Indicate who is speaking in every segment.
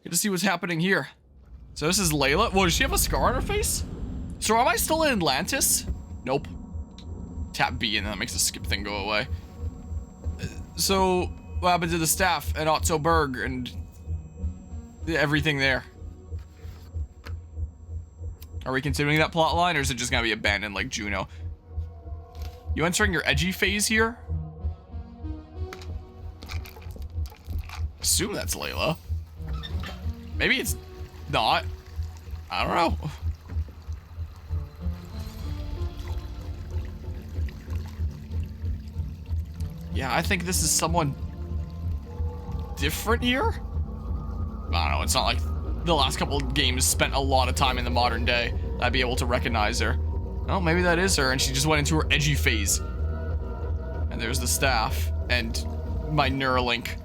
Speaker 1: Good to see what's happening here. So this is Layla. Well, does she have a scar on her face? So am I still in Atlantis? Nope. Tap B and that makes the skip thing go away. So what happened to the staff at Ottoberg and everything there? Are we continuing that plot line, or is it just gonna be abandoned like Juno? You entering your edgy phase here? Assume that's Layla. Maybe it's not. I don't know. Yeah, I think this is someone different here. I don't know. It's not like the last couple of games spent a lot of time in the modern day. I'd be able to recognize her. Oh, maybe that is her, and she just went into her edgy phase. And there's the staff and my Neuralink.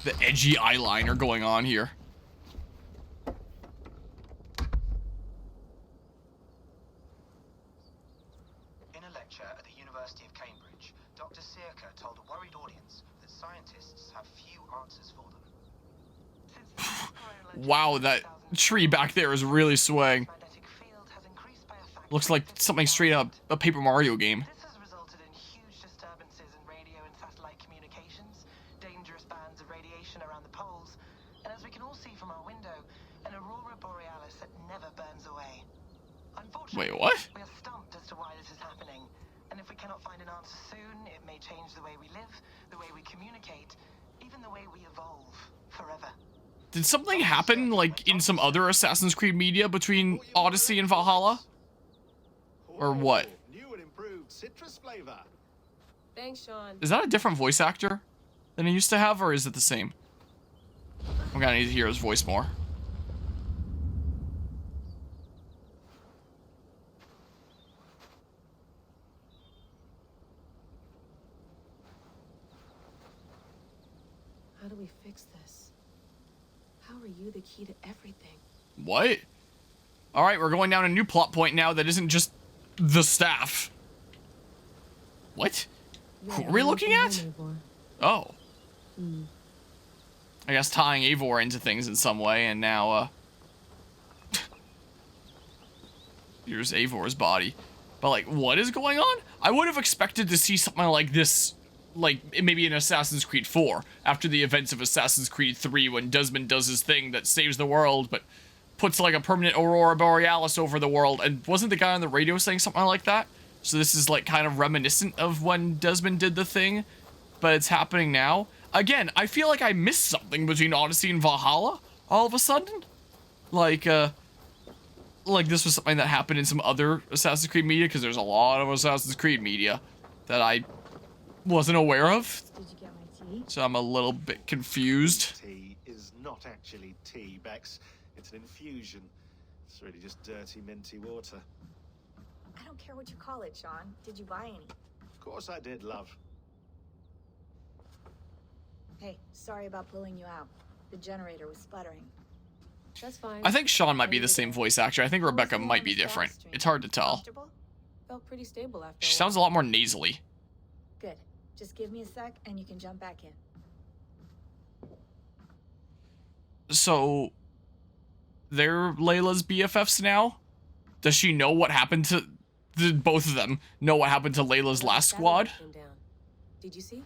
Speaker 1: The edgy eyeliner going on here.
Speaker 2: In a lecture at the University of Cambridge, Dr. Circa told a worried audience that scientists have few answers for them.
Speaker 1: Wow, that tree back there is really swaying. Looks like something straight up a Paper Mario game.
Speaker 2: This has resulted in huge disturbances in radio and satellite communications, dangerous bands of radiation around the poles, and as we can all see from our window, an aurora borealis that never burns away. Unfortunately,
Speaker 1: Wait, what?
Speaker 2: we are stumped as to why this is happening, and if we cannot find an answer soon, it may change the way we live, the way we communicate, even the way we evolve forever.
Speaker 1: Did something happen, like, in some other Assassin's Creed media between Odyssey and Valhalla? Or what?
Speaker 3: New and improved citrus flavor.
Speaker 4: Thanks, Sean.
Speaker 1: Is that a different voice actor than he used to have, or is it the same? I'm gonna need to hear his voice more.
Speaker 4: How do we fix this? How are you the key to everything?
Speaker 1: What? Alright, we're going down a new plot point now that isn't just the staff. What? Who are we looking at? Oh. I guess tying Eivor into things in some way, and now, here's Eivor's body. But, like, what is going on? I would have expected to see something like this, like, maybe in Assassin's Creed 4, after the events of Assassin's Creed 3, when Desmond does his thing that saves the world, but puts, like, a permanent Aurora Borealis over the world. And wasn't the guy on the radio saying something like that? So this is, like, kind of reminiscent of when Desmond did the thing, but it's happening now. Again, I feel like I missed something between Odyssey and Valhalla, all of a sudden. Like this was something that happened in some other Assassin's Creed media, because there's a lot of Assassin's Creed media that I wasn't aware of.
Speaker 5: Did you get my tea?
Speaker 1: So I'm a little bit confused.
Speaker 3: Tea is not actually tea, Bex. It's an infusion. It's really just dirty, minty water.
Speaker 5: I don't care what you call it, Sean. Did you buy any?
Speaker 3: Of course I did, love.
Speaker 5: Hey, sorry about pulling you out. The generator was sputtering.
Speaker 4: That's fine.
Speaker 1: I think Sean might be the same voice actor. I think Rebecca might be different. It's hard to tell.
Speaker 5: Comfortable?
Speaker 4: Felt pretty stable after.
Speaker 1: She sounds a lot more nasally.
Speaker 5: Good. Just give me a sec and you can jump back in.
Speaker 1: So, they're Layla's BFFs now? Does she know what happened to both of them? Know what happened to Layla's last squad?
Speaker 4: Did you see?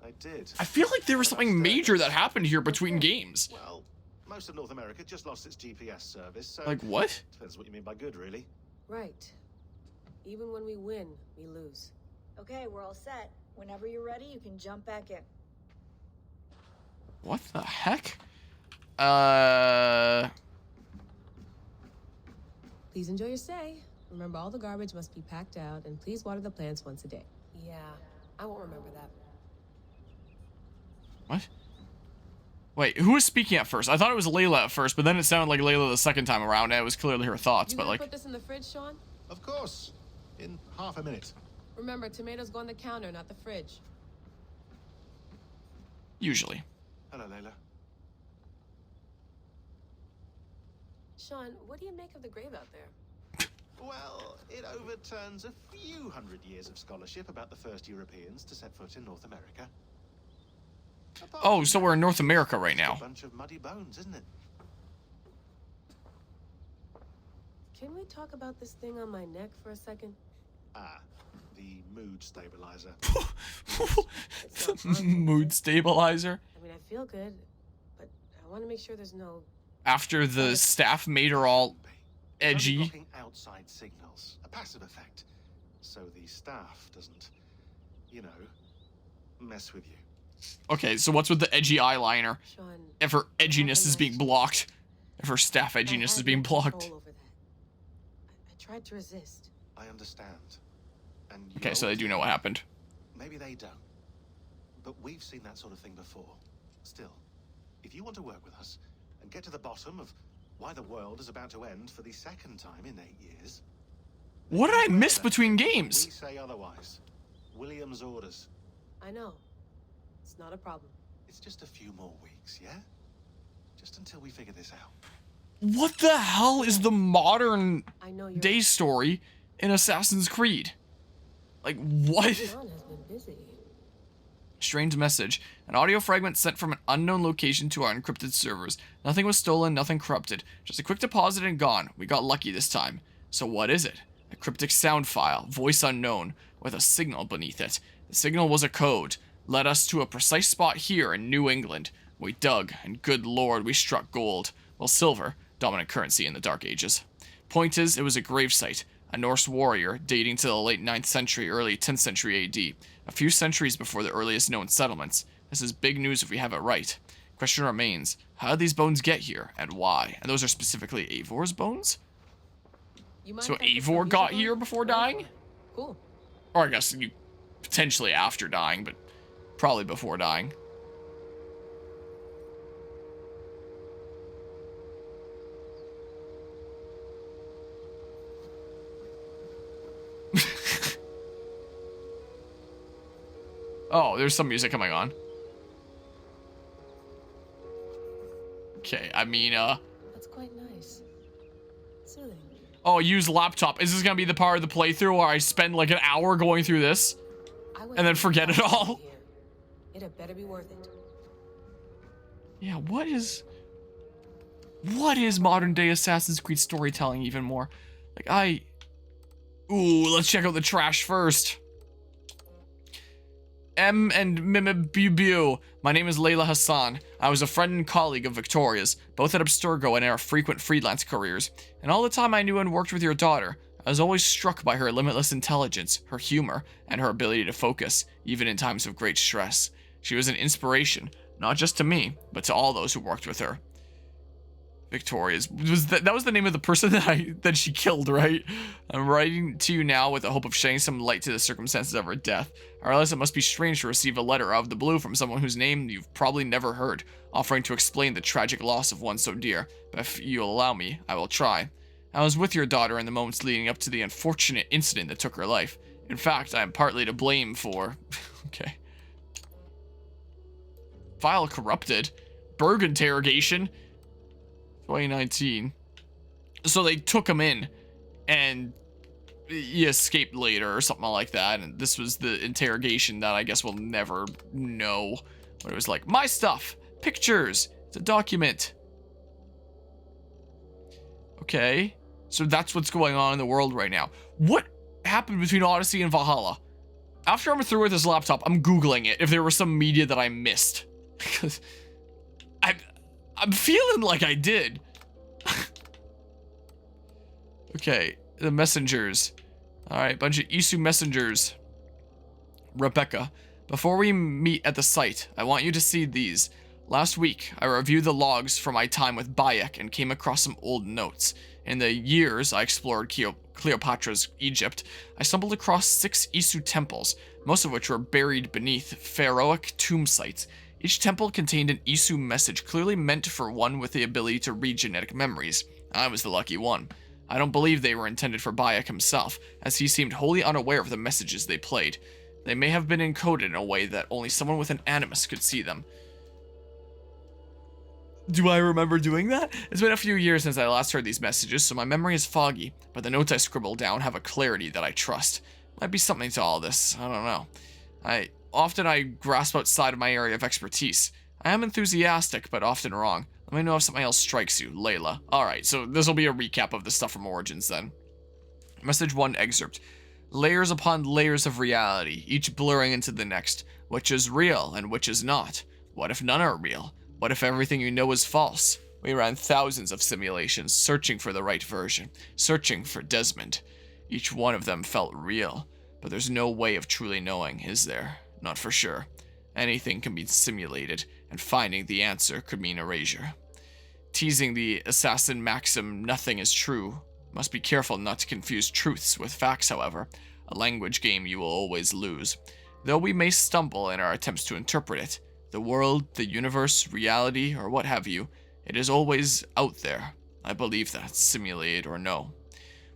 Speaker 3: I did.
Speaker 1: I feel like there was something major that happened here between games.
Speaker 3: Well, most of North America just lost its GPS service, so...
Speaker 1: Like what?
Speaker 3: Depends what you mean by good, really.
Speaker 4: Right. Even when we win, we lose.
Speaker 5: Okay, we're all set. Whenever you're ready, you can jump back in.
Speaker 1: What the heck?
Speaker 4: Please enjoy your stay. Remember, all the garbage must be packed out, and please water the plants once a day. Yeah, I won't remember that.
Speaker 1: What? Wait, who was speaking at first? I thought it was Layla at first, but then it sounded like Layla the second time around, and it was clearly her thoughts, but like...
Speaker 4: put this in the fridge, Sean?
Speaker 3: Of course. In half a minute.
Speaker 4: Remember, tomatoes go on the counter, not the fridge.
Speaker 1: Usually.
Speaker 3: Hello, Layla.
Speaker 4: Sean, what do you make of the grave out there?
Speaker 3: Well, it overturns a few hundred years of scholarship about the first Europeans to set foot in North America.
Speaker 1: Oh, so we're in North America right
Speaker 3: It's a
Speaker 1: now.
Speaker 3: bunch of muddy bones, isn't it?
Speaker 4: Can we talk about this thing on my neck for a second?
Speaker 3: Ah, the mood stabilizer.
Speaker 4: It's not harmful, is
Speaker 1: Mood
Speaker 4: it?
Speaker 1: stabilizer.
Speaker 4: I mean, I feel good, but I want to make sure there's no...
Speaker 1: After the staff made her all
Speaker 3: It's only
Speaker 1: edgy.
Speaker 3: blocking outside signals, a passive effect, so the staff doesn't, you know, mess with you.
Speaker 1: Okay, so what's with the edgy eyeliner?
Speaker 4: Sean,
Speaker 1: If her
Speaker 4: what
Speaker 1: edginess is
Speaker 4: happened
Speaker 1: being
Speaker 4: last
Speaker 1: blocked. If her staff
Speaker 4: year? I
Speaker 1: edginess is
Speaker 4: had
Speaker 1: being
Speaker 4: no control
Speaker 1: blocked.
Speaker 4: over that. I tried to resist.
Speaker 3: I understand. And you
Speaker 1: Okay, so they do know what happened.
Speaker 3: Maybe they don't. But we've seen that sort of thing before. Still, if you want to work with us and get to the bottom of why the world is about to end for the second time in 8 years...
Speaker 1: What did I miss
Speaker 3: then
Speaker 1: between
Speaker 3: we
Speaker 1: games?
Speaker 3: say otherwise. William's orders.
Speaker 4: I know. It's not a problem.
Speaker 3: It's just a few more weeks, yeah? Just until we figure this out.
Speaker 1: What the hell is the modern
Speaker 4: I know you're...
Speaker 1: day story in Assassin's Creed? Like, what?
Speaker 4: Sean has been busy.
Speaker 1: Strange message. An audio fragment sent from an unknown location to our encrypted servers. Nothing was stolen, nothing corrupted. Just a quick deposit and gone. We got lucky this time. So what is it? A cryptic sound file, voice unknown, with a signal beneath it. The signal was a code. Led us to a precise spot here in New England. We dug, and good lord, we struck gold. Well, silver, dominant currency in the Dark Ages. Point is, it was a gravesite. A Norse warrior dating to the late 9th century, early 10th century AD. A few centuries before the earliest known settlements. This is big news if we have it right. Question remains, how did these bones get here, and why? And those are specifically Eivor's bones?
Speaker 4: You mind
Speaker 1: So
Speaker 4: if I put some
Speaker 1: Eivor got
Speaker 4: music on?
Speaker 1: here before
Speaker 4: Go for
Speaker 1: dying?
Speaker 4: it. Cool.
Speaker 1: Or I guess you potentially after dying, but probably before dying. Oh, there's some music coming on. Okay, I mean,
Speaker 4: That's quite nice. Soothing.
Speaker 1: oh, use laptop. Is this gonna be the part of the playthrough where I spend like an hour going through this?
Speaker 4: I went
Speaker 1: And then
Speaker 4: through
Speaker 1: forget it
Speaker 4: lots
Speaker 1: all?
Speaker 4: here. It had better be worth it.
Speaker 1: Yeah, what is modern day Assassin's Creed storytelling even more? Like, ooh, let's check out the trash first. M and Mimibubu. My name is Layla Hassan. I was a friend and colleague of Victoria's, both at Abstergo and in our frequent freelance careers. And all the time I knew and worked with your daughter, I was always struck by her limitless intelligence, her humor, and her ability to focus, even in times of great stress. She was an inspiration, not just to me, but to all those who worked with her. Victoria's. That was the name of the person that she killed, right? I'm writing to you now with the hope of shedding some light to the circumstances of her death. I realize it must be strange to receive a letter out of the blue from someone whose name you've probably never heard, offering to explain the tragic loss of one so dear, but if you'll allow me, I will try. I was with your daughter in the moments leading up to the unfortunate incident that took her life. In fact, I am partly to blame for... okay. File corrupted. Berg interrogation. 2019. So they took him in, and he escaped later or something like that, and this was the interrogation that I guess we'll never know. But it was like, my stuff, pictures, it's a document. Okay, so that's what's going on in the world right now. What happened between Odyssey and Valhalla? After I'm through with this laptop, I'm Googling it if there was some media that I missed. Because I'm feeling like I did. Okay, the messengers. Alright, bunch of Isu messengers. Rebecca, before we meet at the site, I want you to see these. Last week, I reviewed the logs from my time with Bayek and came across some old notes. In the years I explored Cleopatra's Egypt, I stumbled across 6 Isu temples, most of which were buried beneath pharaohic tomb sites. Each temple contained an Isu message clearly meant for one with the ability to read genetic memories. I was the lucky one. I don't believe they were intended for Bayek himself, as he seemed wholly unaware of the messages they played. They may have been encoded in a way that only someone with an animus could see them. Do I remember doing that? It's been a few years since I last heard these messages, so my memory is foggy, but the notes I scribbled down have a clarity that I trust. Might be something to all this, I don't know. often I grasp outside of my area of expertise. I am enthusiastic, but often wrong. Let me know if something else strikes you, Layla. Alright, so this will be a recap of the stuff from Origins then. Message 1 excerpt. Layers upon layers of reality, each blurring into the next. Which is real and which is not? What if none are real? What if everything you know is false? We ran thousands of simulations, searching for the right version, searching for Desmond. Each one of them felt real, but there's no way of truly knowing, is there? Not for sure. Anything can be simulated, and finding the answer could mean erasure. Teasing the assassin maxim, nothing is true. Must be careful not to confuse truths with facts, however. A language game you will always lose. Though we may stumble in our attempts to interpret it, the world, the universe, reality, or what have you, it is always out there. I believe that, simulated or no.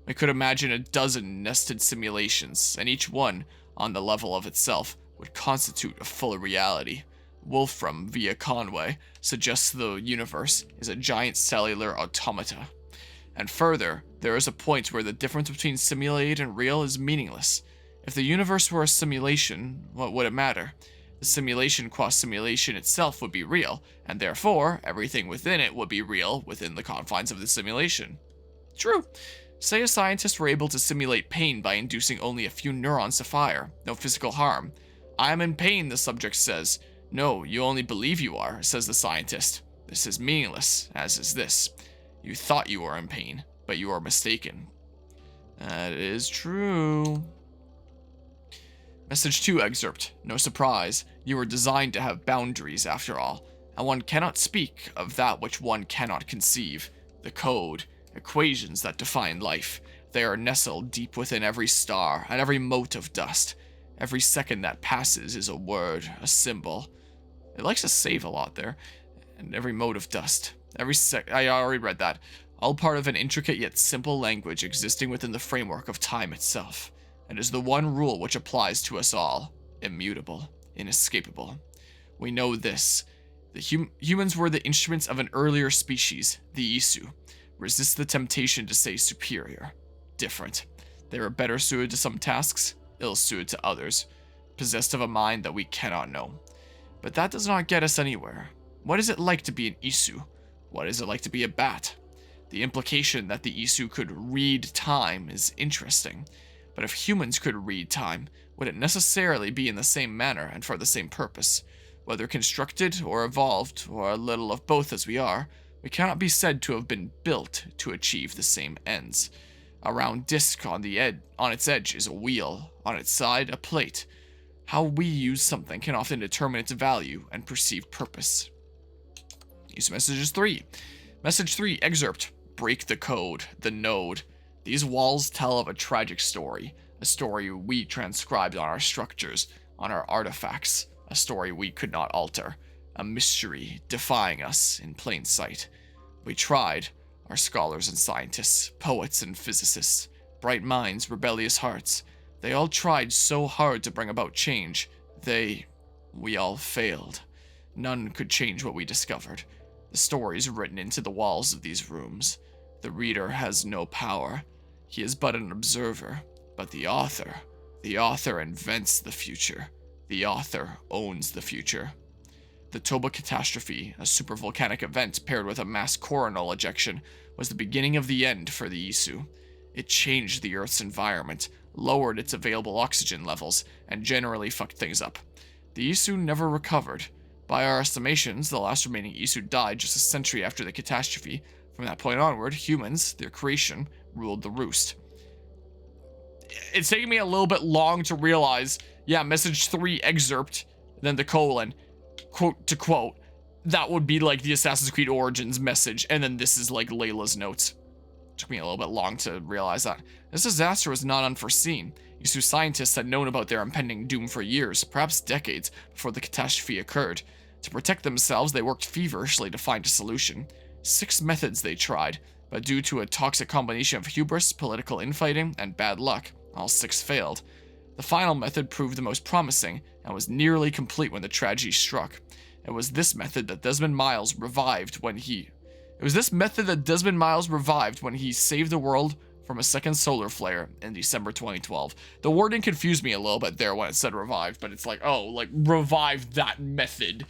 Speaker 1: We could imagine a dozen nested simulations, and each one, on the level of itself, would constitute a full reality. Wolfram, via Conway, suggests the universe is a giant cellular automata. And further, there is a point where the difference between simulated and real is meaningless. If the universe were a simulation, what would it matter? The simulation qua simulation itself would be real, and therefore, everything within it would be real within the confines of the simulation. True. Say a scientist were able to simulate pain by inducing only a few neurons to fire, no physical harm. I am in pain, the subject says. No, you only believe you are, says the scientist. This is meaningless, as is this. You thought you were in pain, but you are mistaken. That is true. Message 2 excerpt. No surprise, you were designed to have boundaries after all, and one cannot speak of that which one cannot conceive. The code, equations that define life, they are nestled deep within every star and every mote of dust. Every second that passes is a word, a symbol. It likes to save a lot there. And every mote of dust. I already read that. All part of an intricate yet simple language existing within the framework of time itself. It is the one rule which applies to us all. Immutable. Inescapable. We know this. The humans were the instruments of an earlier species, the Isu. Resist the temptation to say superior. Different. They were better suited to some tasks, ill-suited to others. Possessed of a mind that we cannot know. But that does not get us anywhere. What is it like to be an Isu? What is it like to be a bat? The implication that the Isu could read time is interesting. But if humans could read time, would it necessarily be in the same manner and for the same purpose? Whether constructed or evolved, or a little of both as we are, we cannot be said to have been built to achieve the same ends. A round disc on its edge is a wheel, on its side a plate. How we use something can often determine its value and perceived purpose. Use messages 3. Message 3, excerpt. Break the code, the node. These walls tell of a tragic story, a story we transcribed on our structures, on our artifacts, a story we could not alter, a mystery defying us in plain sight. We tried, our scholars and scientists, poets and physicists, bright minds, rebellious hearts, they all tried so hard to bring about change. We all failed. None could change what we discovered. The stories written into the walls of these rooms. The reader has no power. He is but an observer. But the author invents the future. The author owns the future. The Toba catastrophe, a supervolcanic event paired with a mass coronal ejection, was the beginning of the end for the Isu. It changed the Earth's environment, lowered its available oxygen levels, and generally fucked things up. The Isu never recovered. By our estimations, the last remaining Isu died just a century after the catastrophe. From that point onward, humans, their creation, ruled the roost. It's taking me a little bit long to realize, yeah, message 3 excerpt, then the colon, quote to quote, that would be like the Assassin's Creed Origins message, and then this is like Layla's notes. Took me a little bit long to realize that. This disaster was not unforeseen. Isu scientists had known about their impending doom for years, perhaps decades, before the catastrophe occurred. To protect themselves, they worked feverishly to find a solution. 6 methods they tried, but due to a toxic combination of hubris, political infighting, and bad luck, all 6 failed. The final method proved the most promising, and was nearly complete when the tragedy struck. It was this method that Desmond Miles revived when he saved the world from a second solar flare in December 2012. The wording confused me a little bit there when it said revived, but it's like, oh, like revived that method.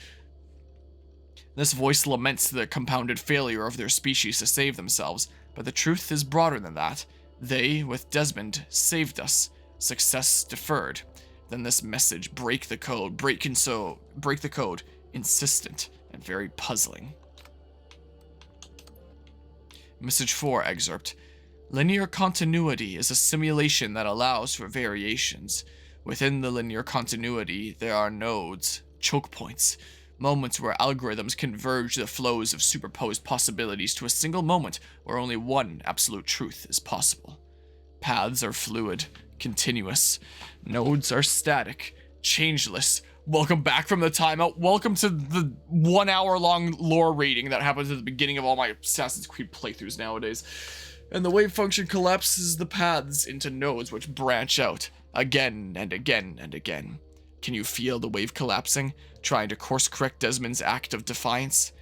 Speaker 1: This voice laments the compounded failure of their species to save themselves, but the truth is broader than that. They, with Desmond, saved us. Success deferred. Then this message, break the code, break the code, insistent and very puzzling. Message 4 excerpt. Linear continuity is a simulation that allows for variations. Within the linear continuity, there are nodes, choke points, moments where algorithms converge the flows of superposed possibilities to a single moment where only one absolute truth is possible. Paths are fluid, continuous. Nodes are static, changeless. Welcome back from the timeout. Welcome to the 1 hour long lore reading that happens at the beginning of all my Assassin's Creed playthroughs nowadays. And the wave function collapses the paths into nodes which branch out again and again and again. Can you feel the wave collapsing, trying to course correct Desmond's act of defiance?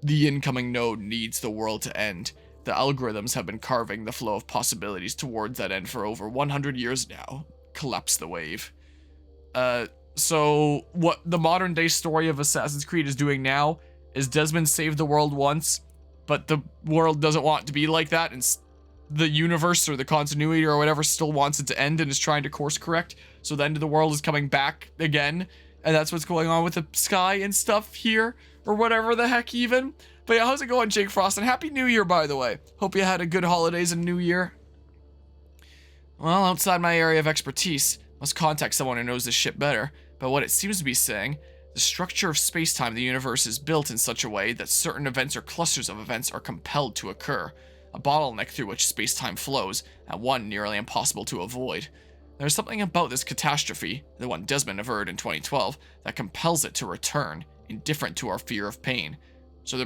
Speaker 1: The incoming node needs the world to end. The algorithms have been carving the flow of possibilities towards that end for over 100 years now. Collapse the wave. So what the modern day story of Assassin's Creed is doing now is Desmond saved the world once, but the world doesn't want it to be like that, and the universe or the continuity or whatever still wants it to end and is trying to course correct. So the end of the world is coming back again, and that's what's going on with the sky and stuff here, or whatever the heck even. But yeah, how's it going, Jake Frost? And Happy New Year, by the way. Hope you had a good holidays and New Year. Well, outside my area of expertise, must contact someone who knows this shit better. But what it seems to be saying, the structure of space-time in the universe is built in such a way that certain events or clusters of events are compelled to occur. A bottleneck through which space-time flows, and one nearly impossible to avoid. There's something about this catastrophe, the one Desmond averred in 2012, that compels it to return, indifferent to our fear of pain. So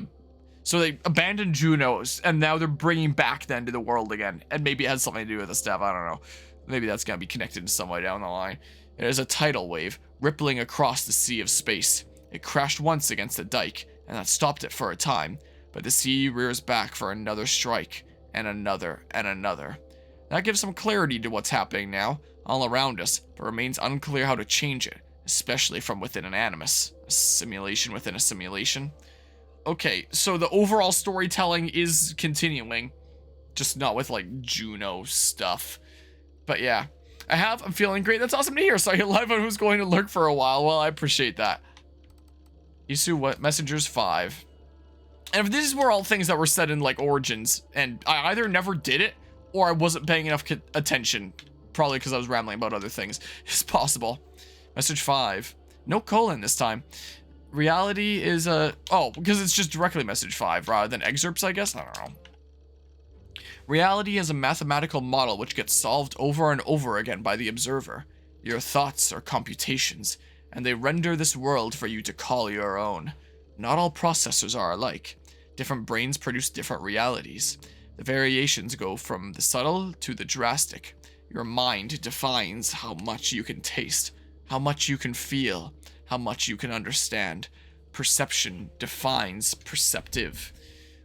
Speaker 1: they abandoned Junos, and now they're bringing back the end of the world again. And maybe it has something to do with the stuff, I don't know. Maybe that's going to be connected in some way down the line. It is a tidal wave, rippling across the sea of space. It crashed once against the dike, and that stopped it for a time. But the sea rears back for another strike, and another, and another. That gives some clarity to what's happening now, all around us, but remains unclear how to change it, especially from within an animus. A simulation within a simulation. Okay, so the overall storytelling is continuing, just not with, like, Juno stuff. But yeah, I'm feeling great. That's awesome to hear. So you're live on Who's Going to Lurk for a while. Well, I appreciate that. Isu, what? Messengers 5. And if these were all things that were said in, like, Origins, and I either never did it, or I wasn't paying enough attention, probably because I was rambling about other things, it's possible. Message 5. No colon this time. Reality is because it's just directly message 5 rather than excerpts, I guess? I don't know. Reality is a mathematical model which gets solved over and over again by the observer. Your thoughts are computations, and they render this world for you to call your own. Not all processors are alike. Different brains produce different realities. The variations go from the subtle to the drastic. Your mind defines how much you can taste, how much you can feel, how much you can understand. Perception defines perceptive.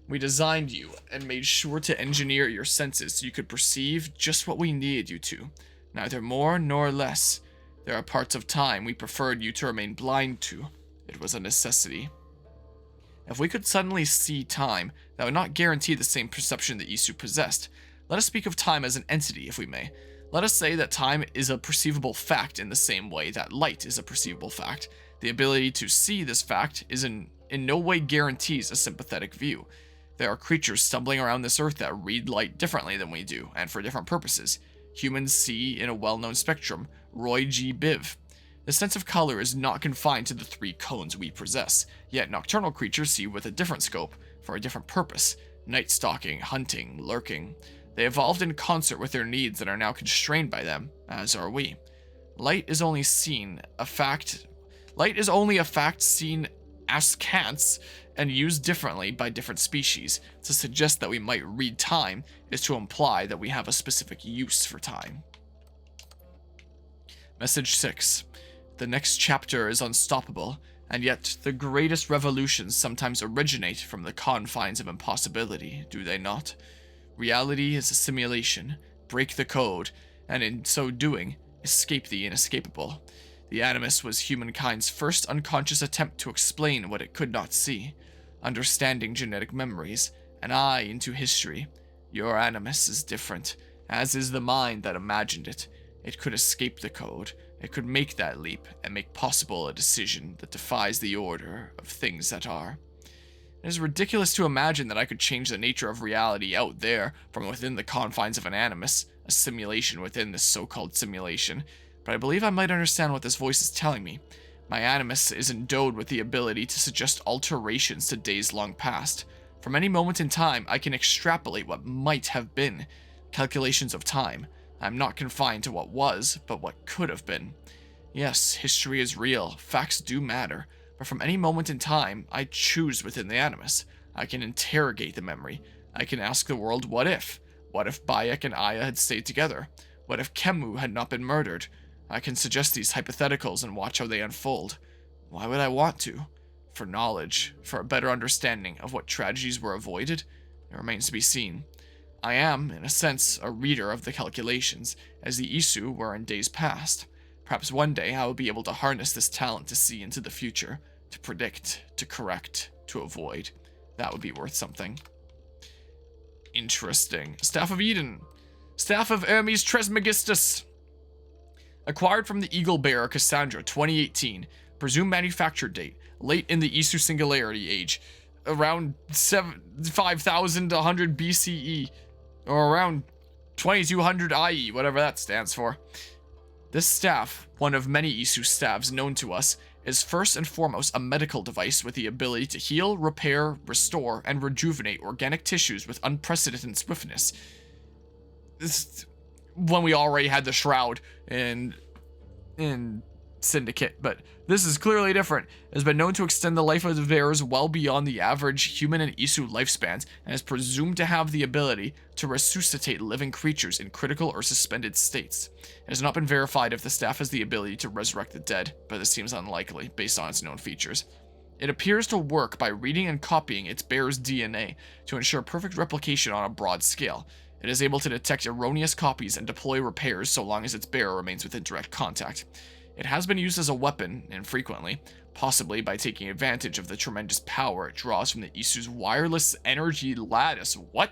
Speaker 1: We designed you and made sure to engineer your senses so you could perceive just what we needed you to, neither more nor less. There are parts of time we preferred you to remain blind to. It was a necessity. If we could suddenly see time, that would not guarantee the same perception that Isu possessed. Let us speak of time as an entity, if we may. Let us say that time is a perceivable fact in the same way that light is a perceivable fact. The ability to see this fact is in no way guarantees a sympathetic view. There are creatures stumbling around this earth that read light differently than we do, and for different purposes. Humans see in a well-known spectrum, Roy G. Biv. The sense of color is not confined to the 3 cones we possess, yet nocturnal creatures see with a different scope, for a different purpose. Night stalking, hunting, lurking. They evolved in concert with their needs and are now constrained by them, as are we. Light is only a fact seen askance and used differently by different species. To suggest that we might read time is to imply that we have a specific use for time. Message 6. The next chapter is unstoppable, and yet the greatest revolutions sometimes originate from the confines of impossibility, do they not? Reality is a simulation. Break the code, and in so doing, escape the inescapable. The Animus was humankind's first unconscious attempt to explain what it could not see, understanding genetic memories, an eye into history. Your Animus is different, as is the mind that imagined it. It could escape the code. It could make that leap and make possible a decision that defies the order of things that are. It is ridiculous to imagine that I could change the nature of reality out there from within the confines of an Animus, a simulation within this so-called simulation, but I believe I might understand what this voice is telling me. My Animus is endowed with the ability to suggest alterations to days long past. From any moment in time, I can extrapolate what might have been. Calculations of time. I am not confined to what was, but what could have been. Yes, history is real. Facts do matter. But from any moment in time, I choose within the Animus. I can interrogate the memory. I can ask the world, what if? What if Bayek and Aya had stayed together? What if Kemu had not been murdered? I can suggest these hypotheticals and watch how they unfold. Why would I want to? For knowledge, for a better understanding of what tragedies were avoided? It remains to be seen. I am, in a sense, a reader of the calculations, as the Isu were in days past. Perhaps one day I will be able to harness this talent to see into the future, to predict, to correct, to avoid. That would be worth something. Interesting. Staff of Eden. Staff of Hermes Trismegistus. Acquired from the Eagle Bearer Cassandra, 2018. Presumed manufacture date. Late in the Isu Singularity Age. Around 5,100 BCE. Or around 2200 IE, whatever that stands for. This staff, one of many Isu staffs known to us, is first and foremost a medical device with the ability to heal, repair, restore, and rejuvenate organic tissues with unprecedented swiftness. This, when we already had the Shroud in Syndicate, but this is clearly different. It has been known to extend the life of the bearers well beyond the average human and Isu lifespans, and is presumed to have the ability to resuscitate living creatures in critical or suspended states. It has not been verified if the staff has the ability to resurrect the dead, but this seems unlikely based on its known features. It appears to work by reading and copying its bearer's DNA to ensure perfect replication on a broad scale. It is able to detect erroneous copies and deploy repairs so long as its bearer remains within direct contact. It has been used as a weapon, infrequently, possibly by taking advantage of the tremendous power it draws from the Isu's wireless energy lattice. What?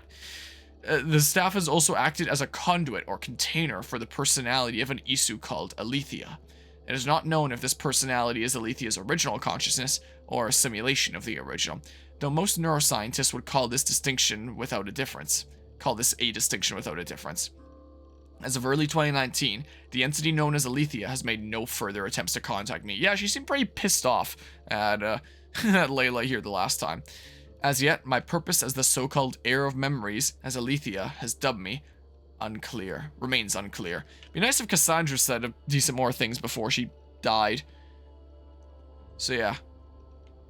Speaker 1: The staff has also acted as a conduit or container for the personality of an Isu called Alethea. It is not known if this personality is Alethea's original consciousness or a simulation of the original, though most neuroscientists would call this a distinction without a difference. As of early 2019, the entity known as Alethea has made no further attempts to contact me. Yeah, she seemed pretty pissed off at, at Layla here the last time. As yet, my purpose as the so-called heir of memories, as Alethea has dubbed me, remains unclear. Be nice if Cassandra said a decent more things before she died. So yeah,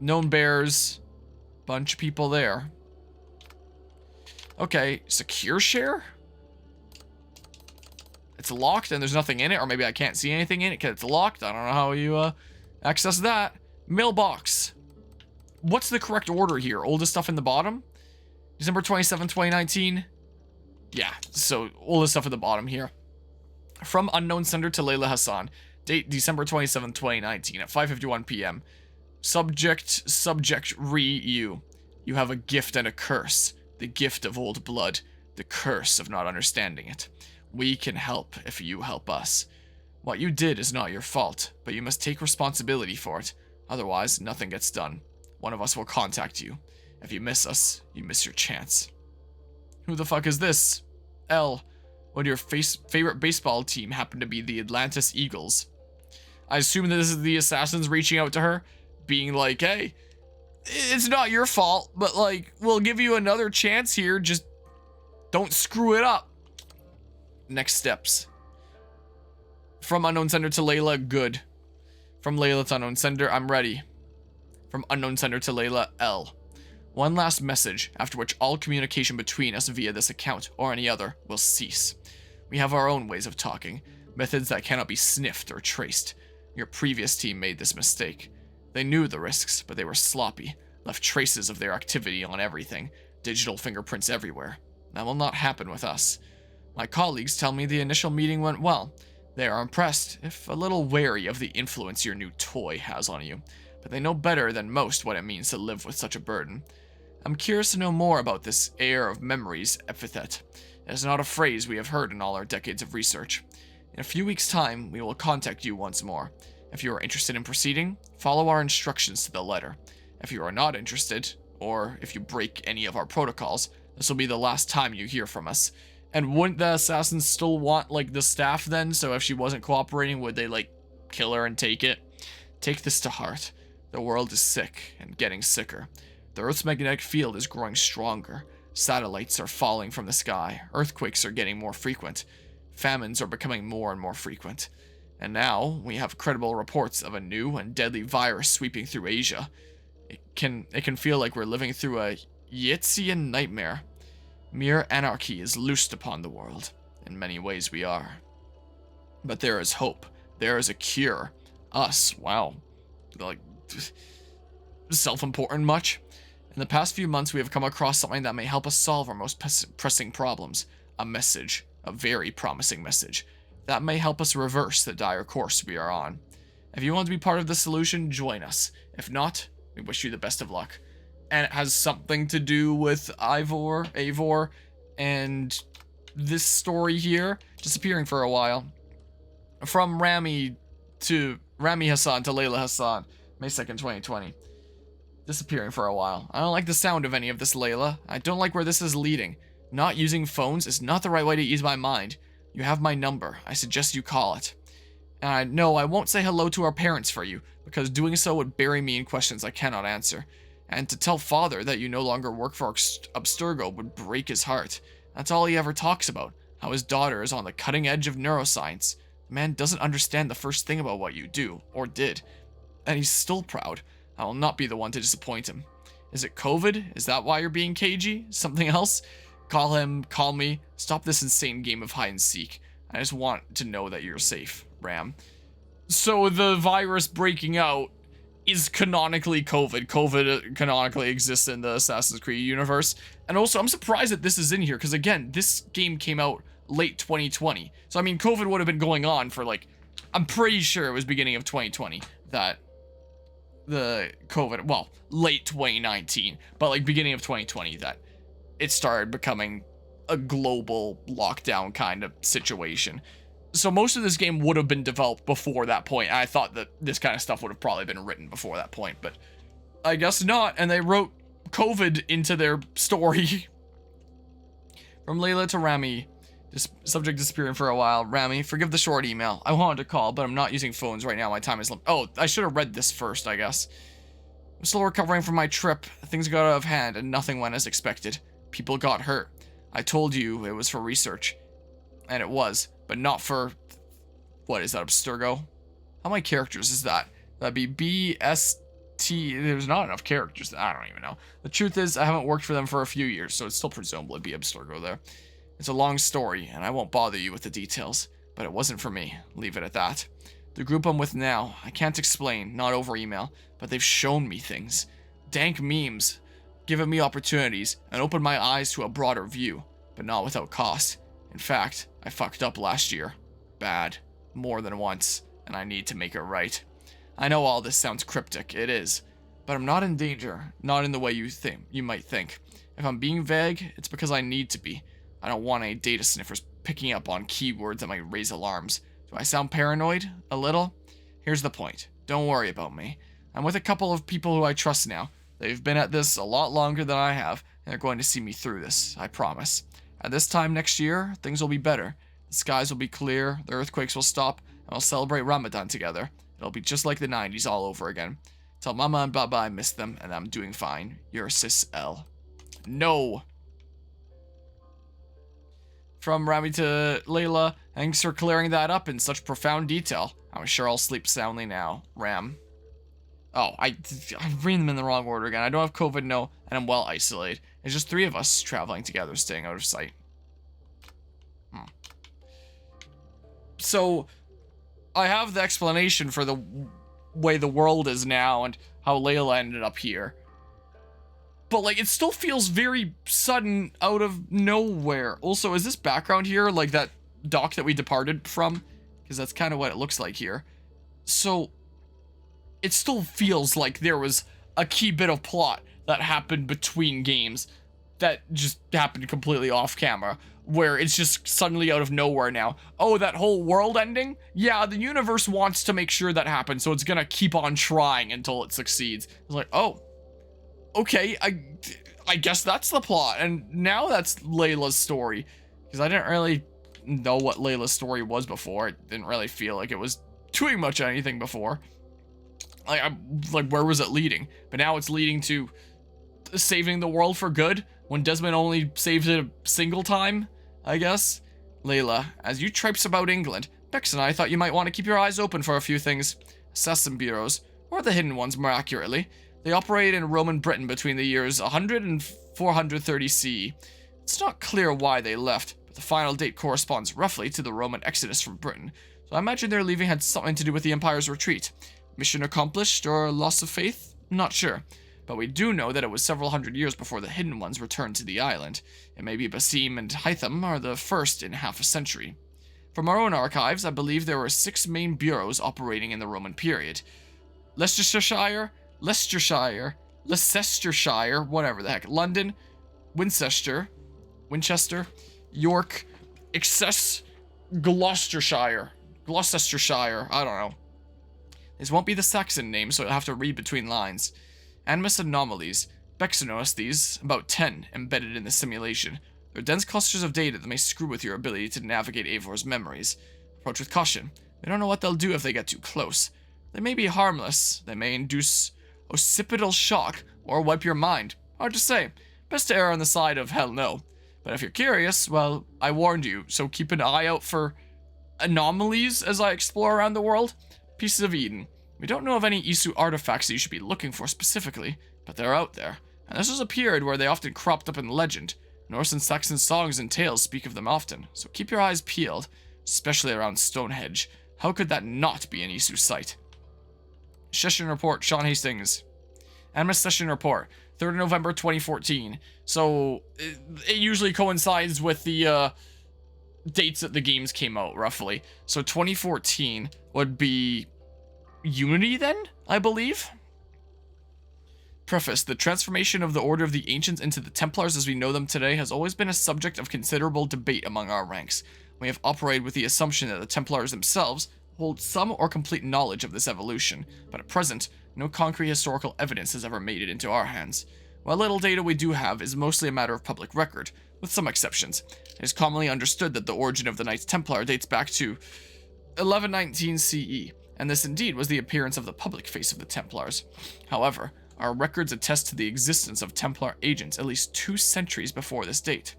Speaker 1: known bears, bunch of people there. Okay, secure share? It's locked and there's nothing in it, or maybe I can't see anything in it because it's locked. I don't know how you access that. Mailbox. What's the correct order here? Oldest stuff in the bottom? December 27, 2019? Yeah, so oldest stuff at the bottom here. From unknown sender to Layla Hassan. Date December 27, 2019 at 5:51 p.m. Subject you. You have a gift and a curse. The gift of old blood. The curse of not understanding it. We can help if you help us. What you did is not your fault, but you must take responsibility for it. Otherwise, nothing gets done. One of us will contact you. If you miss us, you miss your chance. Who the fuck is this? L. Would your favorite baseball team happen to be the Atlantis Eagles? I assume this is the assassins reaching out to her, being like, hey, it's not your fault, but like, we'll give you another chance here, just don't screw it up. Next steps. From unknown sender to Layla, good. From Layla to unknown sender, I'm ready. From unknown sender to Layla, L. One last message, after which all communication between us via this account, or any other, will cease. We have our own ways of talking, methods that cannot be sniffed or traced. Your previous team made this mistake. They knew the risks, but they were sloppy, left traces of their activity on everything, digital fingerprints everywhere. That will not happen with us. My colleagues tell me the initial meeting went well. They are impressed, if a little wary of the influence your new toy has on you, but they know better than most what it means to live with such a burden. I'm curious to know more about this heir of memories epithet. It is not a phrase we have heard in all our decades of research. In a few weeks' time, we will contact you once more. If you are interested in proceeding, follow our instructions to the letter. If you are not interested, or if you break any of our protocols, this will be the last time you hear from us. And wouldn't the assassins still want, like, the staff then? So if she wasn't cooperating, would they, like, kill her and take it? Take this to heart. The world is sick, and getting sicker. The Earth's magnetic field is growing stronger. Satellites are falling from the sky. Earthquakes are getting more frequent. Famines are becoming more and more frequent. And now, we have credible reports of a new and deadly virus sweeping through Asia. It can feel like we're living through a Yeatsian nightmare. Mere anarchy is loosed upon the world. In many ways we are. But there is hope. There is a cure. Us, wow. Like, self-important much? In the past few months we have come across something that may help us solve our most pressing problems. A message. A very promising message. That may help us reverse the dire course we are on. If you want to be part of the solution, join us. If not, we wish you the best of luck. And it has something to do with Eivor, and this story here, disappearing for a while. From Rami Hassan to Layla Hassan, May 2nd, 2020. Disappearing for a while. I don't like the sound of any of this, Layla. I don't like where this is leading. Not using phones is not the right way to ease my mind. You have my number. I suggest you call it. And no, I won't say hello to our parents for you, because doing so would bury me in questions I cannot answer. And to tell Father that you no longer work for Abstergo would break his heart. That's all he ever talks about, how his daughter is on the cutting edge of neuroscience. The man doesn't understand the first thing about what you do, or did. And he's still proud. I will not be the one to disappoint him. Is it COVID? Is that why you're being cagey? Something else? Call him, call me. Stop this insane game of hide and seek. I just want to know that you're safe, Ram. So the virus breaking out is canonically COVID. COVID canonically exists in the Assassin's Creed universe. And also, I'm surprised that this is in here, because again, this game came out late 2020. So, I mean, COVID would have been going on for, like, I'm pretty sure it was beginning of 2020 that the COVID, well, late 2019, but, like, beginning of 2020 that it started becoming a global lockdown kind of situation. So most of this game would have been developed before that point. I thought that this kind of stuff would have probably been written before that point, but I guess not, and they wrote COVID into their story. From Layla to Rami. Subject disappearing for a while. Rami, forgive the short email. I wanted to call, but I'm not using phones right now. My time is limited. Oh, I should have read this first, I guess. I'm still recovering from my trip. Things got out of hand, and nothing went as expected. People got hurt. I told you it was for research. And it was. But not for, what is that, Abstergo? How many characters is that? That'd be BST, there's not enough characters, I don't even know. The truth is, I haven't worked for them for a few years, so it's still presumably be Abstergo there. It's a long story, and I won't bother you with the details, but it wasn't for me, leave it at that. The group I'm with now, I can't explain, not over email, but they've shown me things. Dank memes, given me opportunities, and opened my eyes to a broader view, but not without cost. In fact, I fucked up last year. Bad. More than once. And I need to make it right. I know all this sounds cryptic. It is. But I'm not in danger. Not in the way you might think. If I'm being vague, it's because I need to be. I don't want any data sniffers picking up on keywords that might raise alarms. Do I sound paranoid? A little? Here's the point. Don't worry about me. I'm with a couple of people who I trust now. They've been at this a lot longer than I have, and they're going to see me through this. I promise. At this time next year, things will be better. The skies will be clear, the earthquakes will stop, and we'll celebrate Ramadan together. It'll be just like the 90s all over again. Tell Mama and Baba I miss them, and I'm doing fine. Your sis L. No. From Rami to Layla, thanks for clearing that up in such profound detail. I'm sure I'll sleep soundly now. Ram. Oh, I'm reading them in the wrong order again. I don't have COVID, no, and I'm well isolated. It's just 3 of us traveling together, staying out of sight. So, I have the explanation for the way the world is now and how Layla ended up here. but like it still feels very sudden out of nowhere. Also, is this background here like that dock that we departed from? Because that's kind of what it looks like here. So it still feels like there was a key bit of plot that happened between games that just happened completely off camera, where it's just suddenly out of nowhere now. Oh, that whole world ending? Yeah, the universe wants to make sure that happens, so it's gonna keep on trying until it succeeds. It's like, oh, okay, I guess that's the plot, and now that's Layla's story. Because I didn't really know what Layla's story was before. It didn't really feel like it was doing much of anything before. Like, where was it leading? But now it's leading to saving the world for good, when Desmond only saved it a single time, I guess. Layla, as you traipse about England, Bex and I thought you might want to keep your eyes open for a few things. Assassin bureaus, or the hidden ones more accurately. They operate in Roman Britain between the years 100 and 430 CE. It's not clear why they left, but the final date corresponds roughly to the Roman exodus from Britain, so I imagine their leaving had something to do with the Empire's retreat. Mission accomplished, or loss of faith? Not sure. But we do know that it was several hundred years before the Hidden Ones returned to the island, and maybe Basim and Hytham are the first in half a century. From our own archives, I believe there were 6 main bureaus operating in the Roman period. Leicestershire, whatever the heck, London, Winchester, York, Excess, Gloucestershire, I don't know. These won't be the Saxon names, so you'll have to read between lines. Animus anomalies. Bex noticed these, about 10, embedded in the simulation. They're dense clusters of data that may screw with your ability to navigate Eivor's memories. Approach with caution. We don't know what they'll do if they get too close. They may be harmless. They may induce occipital shock, or wipe your mind. Hard to say. Best to err on the side of hell no. But if you're curious, well, I warned you, so keep an eye out for anomalies as I explore around the world. Pieces of Eden. We don't know of any Isu artifacts that you should be looking for specifically, but they're out there. And this was a period where they often cropped up in legend. Norse and Saxon songs and tales speak of them often, so keep your eyes peeled, especially around Stonehenge. How could that not be an Isu site? Session report, Sean Hastings. Animus session report, 3rd November 2014. So, it usually coincides with the dates that the games came out, roughly. So 2014 would be Unity then, I believe? Preface. The transformation of the Order of the Ancients into the Templars as we know them today has always been a subject of considerable debate among our ranks. We have operated with the assumption that the Templars themselves hold some or complete knowledge of this evolution, but at present, no concrete historical evidence has ever made it into our hands. What little data we do have is mostly a matter of public record, with some exceptions. It is commonly understood that the origin of the Knights Templar dates back to 1119 CE, and this indeed was the appearance of the public face of the Templars. However, our records attest to the existence of Templar agents at least 2 centuries before this date,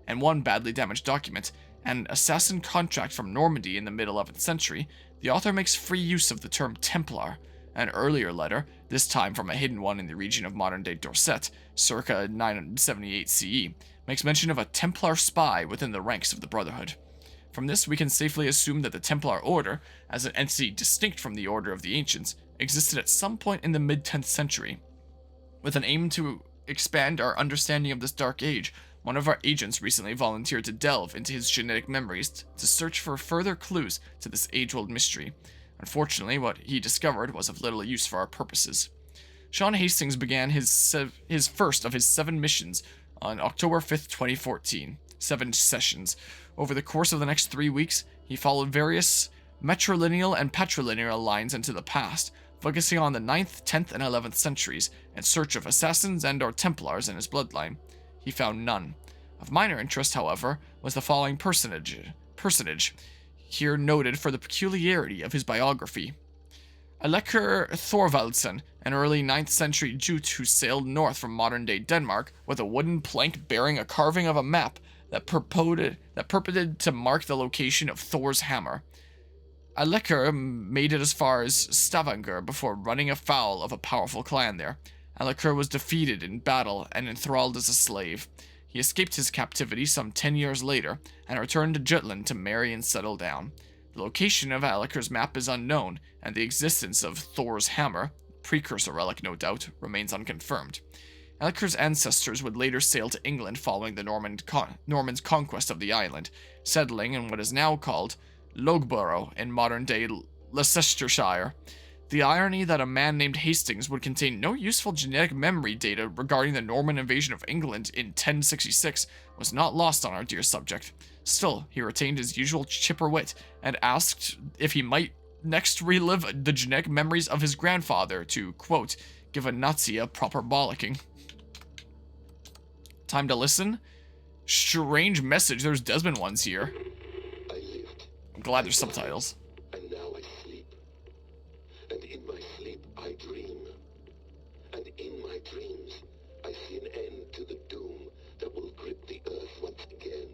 Speaker 1: and one badly damaged document, an assassin contract from Normandy in the mid-11th century, the author makes free use of the term Templar. An earlier letter, this time from a hidden one in the region of modern-day Dorset, circa 978 CE, makes mention of a Templar spy within the ranks of the Brotherhood. From this, we can safely assume that the Templar Order, as an entity distinct from the Order of the Ancients, existed at some point in the mid-10th century. With an aim to expand our understanding of this dark age, one of our agents recently volunteered to delve into his genetic memories to search for further clues to this age-old mystery. Unfortunately, what he discovered was of little use for our purposes. Sean Hastings began his first of his 7 missions on October 5th, 2014. 7 sessions. Over the course of the next 3 weeks, he followed various matrilineal and patrilineal lines into the past, focusing on the 9th, 10th, and 11th centuries in search of assassins and/or Templars in his bloodline. He found none. Of minor interest, however, was the following personage, here noted for the peculiarity of his biography. Aleker Thorvaldsen, an early 9th century Jute who sailed north from modern-day Denmark with a wooden plank bearing a carving of a map that purported to mark the location of Thor's hammer. Aleker made it as far as Stavanger before running afoul of a powerful clan there. Aleker was defeated in battle and enthralled as a slave. He escaped his captivity some 10 years later and returned to Jutland to marry and settle down. The location of Aleker's map is unknown, and the existence of Thor's hammer, precursor relic no doubt, remains unconfirmed. Elker's ancestors would later sail to England following the Normans' conquest of the island, settling in what is now called Loughborough in modern-day Leicestershire. The irony that a man named Hastings would contain no useful genetic memory data regarding the Norman invasion of England in 1066 was not lost on our dear subject. Still, he retained his usual chipper wit and asked if he might next relive the genetic memories of his grandfather to, quote, give a Nazi a proper bollocking. Time to listen? Strange message. There's Desmond ones here. I'm glad there's subtitles.
Speaker 6: And now I sleep. And in my sleep I dream. And in my dreams I see an end to the doom that will grip the earth once again.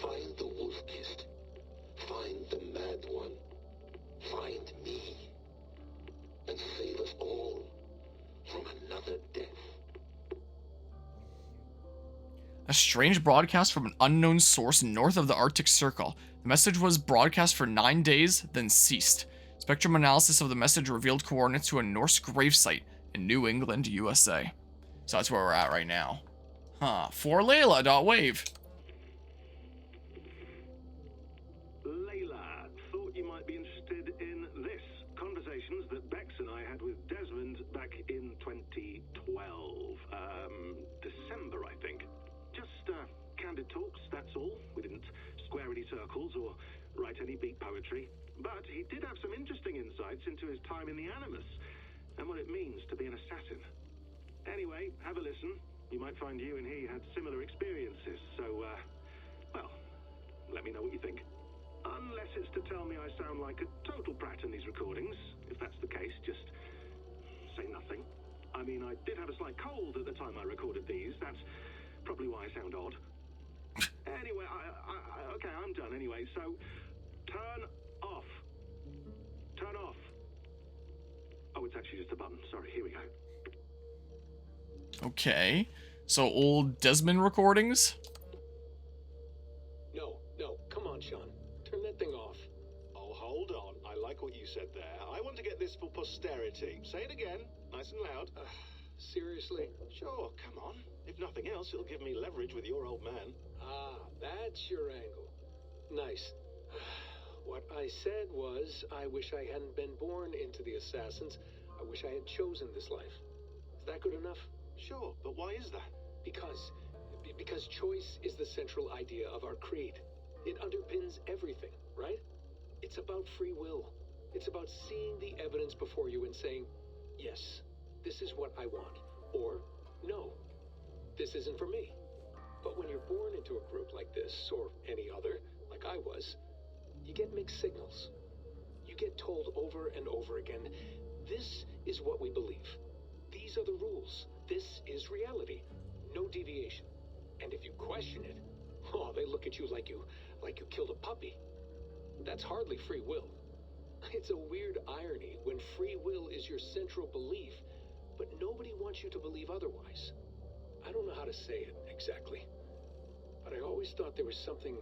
Speaker 6: Find the wolf-kissed. Find the mad one. Find me. And save us all from another death.
Speaker 1: A strange broadcast from an unknown source north of the Arctic Circle. The message was broadcast for 9 days, then ceased. Spectrum analysis of the message revealed coordinates to a Norse gravesite in New England, USA. So that's where we're at right now. Huh. For Layla.wave.
Speaker 7: Layla, thought you might be interested in this. Conversations that Bex and I had with Desmond back in 2012. December, I think. Just candid talks, that's all. We didn't square any circles or write any beat poetry. But he did have some interesting insights into his time in the Animus and what it means to be an assassin. Anyway, have a listen. You might find you and he had similar experiences. So, well, let me know what you think. Unless it's to tell me I sound like a total brat in these recordings. If that's the case, just say nothing. I mean, I did have a slight cold at the time I recorded these. That's probably why I sound odd. Anyway, okay, I'm done anyway. So, turn off. Turn off. Oh, it's actually just a button. Sorry, here we go.
Speaker 1: Okay. So old Desmond recordings?
Speaker 6: No, come on, Sean. Turn that thing off. Oh, hold on. I like what you said there. I want to get this for posterity. Say it again, nice and loud. Seriously? Sure, come on. If nothing else, it'll give me leverage with your old man. Ah, that's your angle. Nice. What I said was, I wish I hadn't been born into the Assassins. I wish I had chosen this life. Is that good enough? Sure, but why is that? Because choice is the central idea of our creed. It underpins everything, right? It's about free will. It's about seeing the evidence before you and saying, yes, this is what I want. Or, no, this isn't for me. But when you're born into a group like this, or any other, like I was, you get mixed signals. You get told over and over again, this is what we believe. These are the rules. This is reality. No deviation. And if you question it, oh, they look at you like you killed a puppy. That's hardly free will. It's a weird irony when free will is your central belief, but nobody wants you to believe otherwise. I don't know how to say it exactly, but I always thought there was something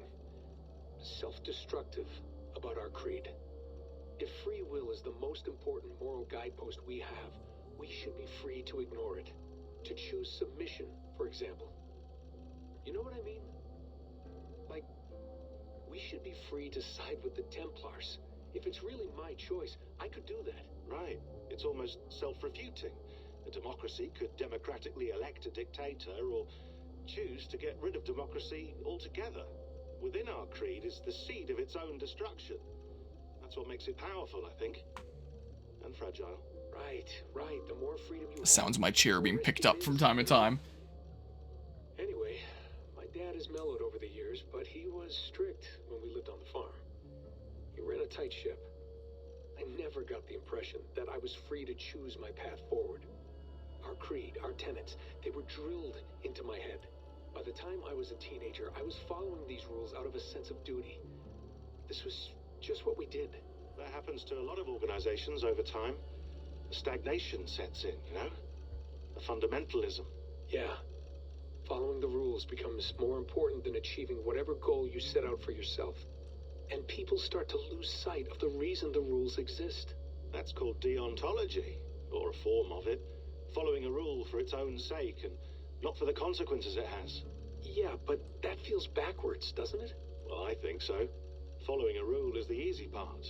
Speaker 6: self-destructive about our creed. If free will is the most important moral guidepost we have, we should be free to ignore it. To choose submission, for example. You know what I mean? Like, we should be free to side with the Templars. If it's really my choice, I could do that. Right. It's almost self-refuting. A democracy could democratically elect a dictator or choose to get rid of democracy altogether. Within our creed is the seed of its own destruction. That's what makes it powerful, I think. And fragile. Right. The more freedom you have...
Speaker 1: Sounds my chair being picked up from time to time.
Speaker 6: Anyway, my dad has mellowed over the years, but he was strict when we lived on the farm. He ran a tight ship. I never got the impression that I was free to choose my path forward. Our creed, our tenets, they were drilled into my head. By the time I was a teenager, I was following these rules out of a sense of duty. This was just what we did. That happens to a lot of organizations over time. The stagnation sets in, you know? The fundamentalism. Yeah. Following the rules becomes more important than achieving whatever goal you set out for yourself. And people start to lose sight of the reason the rules exist. That's called deontology, or a form of it. following a rule for its own sake and not for the consequences it has.
Speaker 8: Yeah, but that feels backwards, doesn't it?
Speaker 6: Well, I think so. Following a rule is the easy part.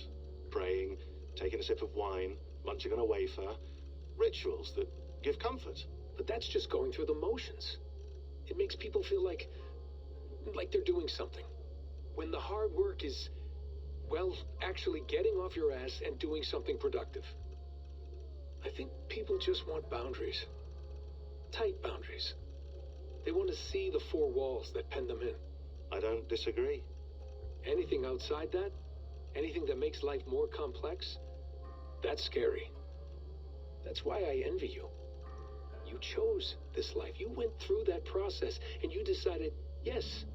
Speaker 6: Praying, taking a sip of wine, munching on a wafer. Rituals that give comfort.
Speaker 8: But that's just going through the motions. It makes people feel like they're doing something. When the hard work is, well, actually getting off your ass and doing something productive. I think people just want boundaries. Tight boundaries. They want to see the four walls that pen them in.
Speaker 6: I don't disagree.
Speaker 8: Anything outside that, anything that makes life more complex, that's scary. That's why I envy you. You chose this life. You went through that process and you decided, yes,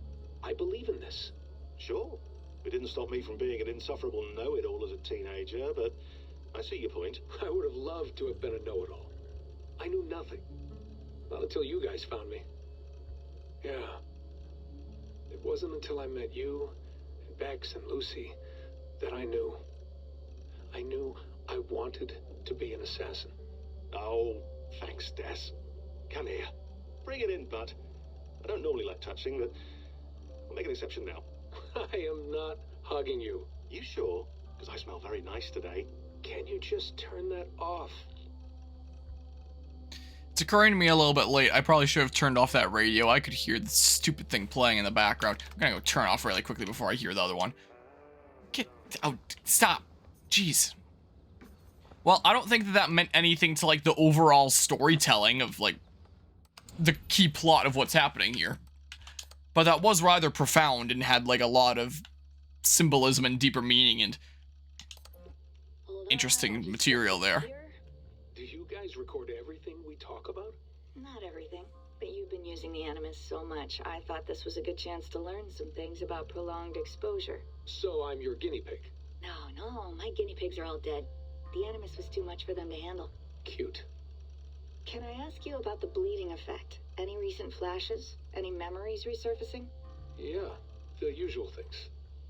Speaker 8: I believe in this.
Speaker 6: Sure. It didn't stop me from being an insufferable know-it-all as a teenager, but I see your point.
Speaker 8: I would have loved to have been a know-it-all. I knew nothing. Not until you guys found me. Yeah. It wasn't until I met you, and Bex and Lucy, that I knew. I knew I wanted to be an assassin.
Speaker 6: Oh, thanks, Des. Come here. Bring it in, bud. I don't normally like touching, but I'll make an exception now.
Speaker 8: I am not hugging you.
Speaker 6: You sure? Because I smell very nice today.
Speaker 8: Can you just turn that off?
Speaker 1: It's occurring to me a little bit late. I probably should have turned off that radio. I could hear the stupid thing playing in the background. I'm gonna go turn it off really quickly before I hear the other one. Get out. Stop. Jeez. Well, I don't think that that meant anything to, like, the overall storytelling of, like, the key plot of what's happening here. But that was rather profound and had, like, a lot of symbolism and deeper meaning and interesting material there.
Speaker 8: Do you guys record everything we talk about?
Speaker 9: Not everything, but you've been using the Animus so much, I thought this was a good chance to learn some things about prolonged exposure.
Speaker 8: So I'm your guinea pig.
Speaker 9: No, my guinea pigs are all dead. The Animus was too much for them to handle.
Speaker 8: Cute.
Speaker 9: Can I ask you about the bleeding effect? Any recent flashes? Any memories resurfacing?
Speaker 8: Yeah, the usual things.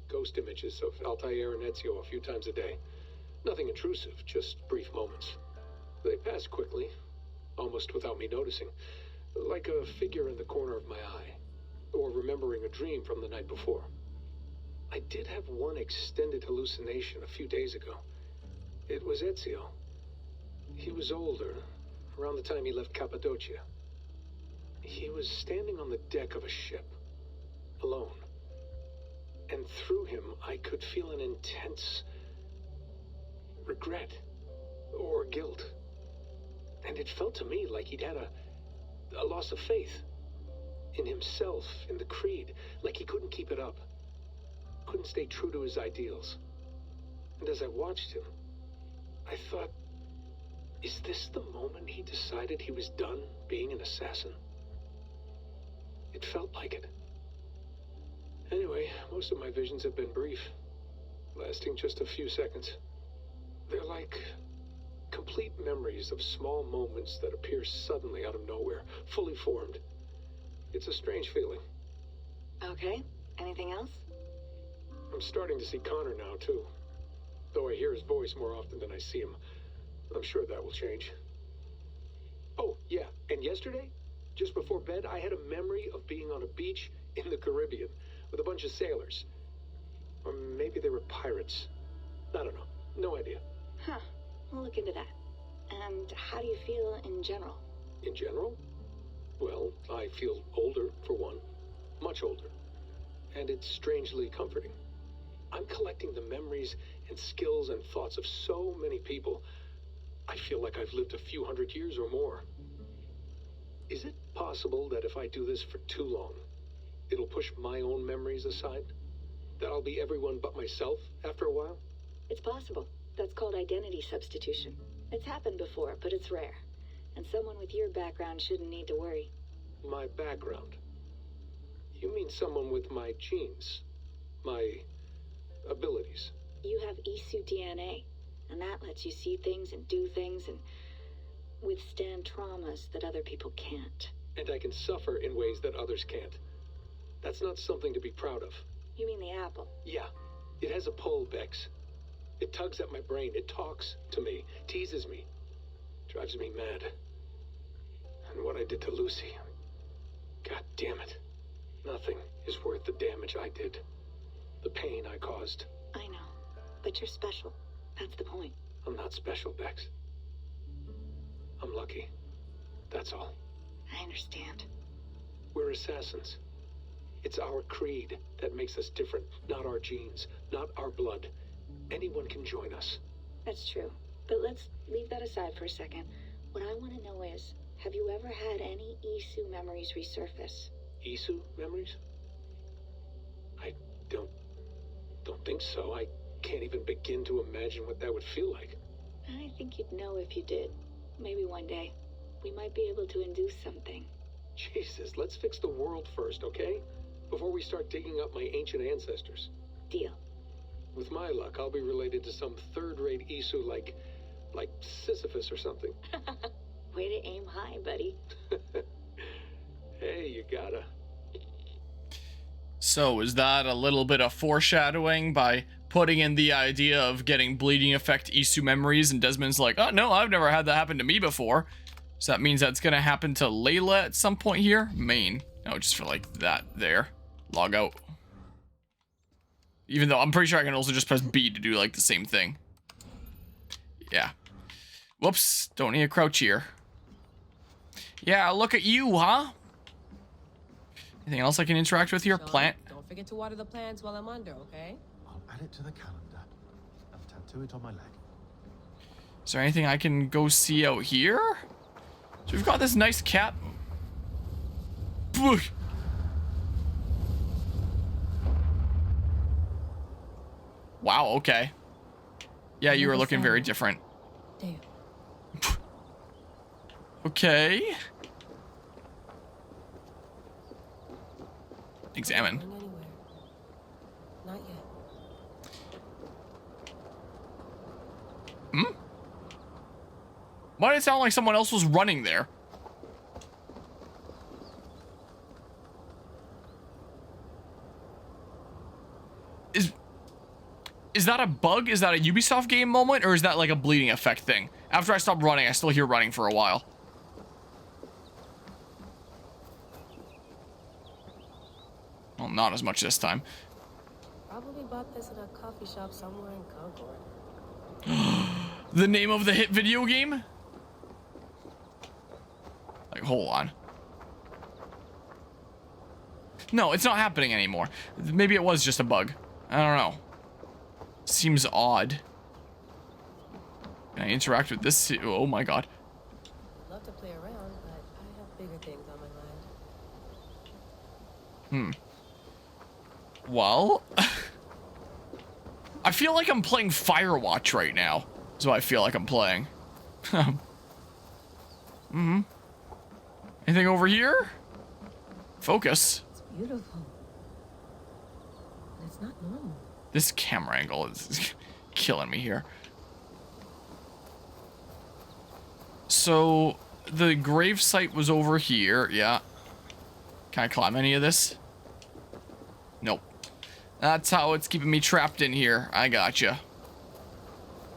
Speaker 8: Ghost images of Altair and Ezio a few times a day. Nothing intrusive, just brief moments. They pass quickly, almost without me noticing. Like a figure in the corner of my eye. Or remembering a dream from the night before. I did have one extended hallucination a few days ago. It was Ezio. He was older, around the time he left Cappadocia. He was standing on the deck of a ship, alone. And through him, I could feel an intense regret or guilt. And it felt to me like he'd had a loss of faith in himself, in the creed, like he couldn't keep it up, couldn't stay true to his ideals. And as I watched him, I thought, is this the moment he decided he was done being an assassin? It felt like it. Anyway, most of my visions have been brief, lasting just a few seconds. They're like complete memories of small moments that appear suddenly out of nowhere, fully formed. It's a strange feeling.
Speaker 9: Okay, anything else?
Speaker 8: I'm starting to see Connor now, too. Though I hear his voice more often than I see him. I'm sure that will change. Oh, yeah, and yesterday, just before bed, I had a memory of being on a beach in the Caribbean with a bunch of sailors. Or maybe they were pirates. I don't know. No idea.
Speaker 9: Huh, we'll look into that. And how do you feel in general?
Speaker 8: In general? Well, I feel older, for one. Much older. And it's strangely comforting. I'm collecting the memories and skills and thoughts of so many people. I feel like I've lived a few hundred years or more. Is it possible that if I do this for too long, it'll push my own memories aside? That I'll be everyone but myself after a while?
Speaker 9: It's possible. That's called identity substitution. It's happened before, but it's rare. And someone with your background shouldn't need to worry.
Speaker 8: My background? You mean someone with my genes? My abilities?
Speaker 9: You have Isu DNA, and that lets you see things and do things and withstand traumas that other people can't.
Speaker 8: And I can suffer in ways that others can't. That's not something to be proud of.
Speaker 9: You mean the apple?
Speaker 8: Yeah. It has a pull, Bex. It tugs at my brain. It talks to me. Teases me. Drives me mad. And what I did to Lucy. God damn it. Nothing is worth the damage I did. The pain I caused.
Speaker 9: I know, but you're special. That's the point.
Speaker 8: I'm not special, Bex. I'm lucky. That's all.
Speaker 9: I understand.
Speaker 8: We're assassins. It's our creed that makes us different, not our genes, not our blood. Anyone can join us.
Speaker 9: That's true. But let's leave that aside for a second. What I want to know is, have you ever had any Isu memories resurface?
Speaker 8: Isu memories? I don't think so. I can't even begin to imagine what that would feel like.
Speaker 9: I think you'd know if you did. Maybe one day. We might be able to induce something.
Speaker 8: Jesus, let's fix the world first, okay? Before we start digging up my ancient ancestors.
Speaker 9: Deal.
Speaker 8: With my luck, I'll be related to some third-rate Isu like Sisyphus or something.
Speaker 9: Way to aim high, buddy.
Speaker 8: Hey, you gotta.
Speaker 1: So is that a little bit of foreshadowing by putting in the idea of getting bleeding effect Isu memories, and Desmond's like, oh no, I've never had that happen to me before. So that means that's gonna happen to Layla at some point here? Main. No, just for like that there. Log out. Even though I'm pretty sure I can also just press B to do like the same thing. Yeah. Whoops, don't need a crouch here. Yeah, look at you, huh? Anything else I can interact with here?
Speaker 4: Sean,
Speaker 1: Plant?
Speaker 4: Don't forget to water the plants while I'm under, okay?
Speaker 3: I'll add it to the calendar and tattoo it on my leg.
Speaker 1: Is there anything I can go see out here? So we've got this nice cat. Boosh. Wow, okay. Yeah, you were looking very different.
Speaker 4: Damn.
Speaker 1: Okay. Examine.
Speaker 4: Not going anywhere. Not yet.
Speaker 1: Hmm? Why did it sound like someone else was running there? Is that a bug? Is that a Ubisoft game moment? Or is that like a bleeding effect thing? After I stop running, I still hear running for a while. Well, not as much this time.
Speaker 4: Probably bought this in a coffee shop somewhere in Concord.
Speaker 1: The name of the hit video game? Like, hold on. No, it's not happening anymore. Maybe it was just a bug. I don't know. Seems odd. Can I interact with this? Oh my god.
Speaker 4: I'd love to play around, but I have bigger things on my mind.
Speaker 1: Well, I feel like I'm playing Firewatch right now. That's what I feel like I'm playing. Anything over here? Focus.
Speaker 4: It's beautiful. But it's not normal.
Speaker 1: This camera angle is killing me here. So, the grave site was over here, yeah. Can I climb any of this? Nope. That's how it's keeping me trapped in here. I gotcha.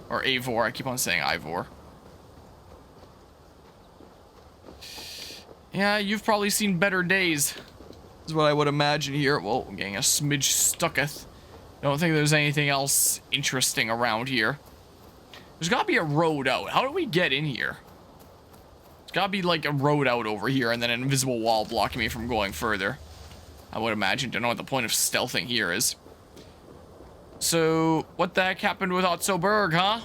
Speaker 1: Or Eivor, I keep on saying Ivor. Yeah, you've probably seen better days. Is what I would imagine here. Whoa, I'm getting a smidge stucketh. Don't think there's anything else interesting around here. There's gotta be a road out. How do we get in here? There's gotta be like a road out over here and then an invisible wall blocking me from going further. I would imagine. Don't know what the point of stealthing here is. So, what the heck happened with Otso Berg, huh?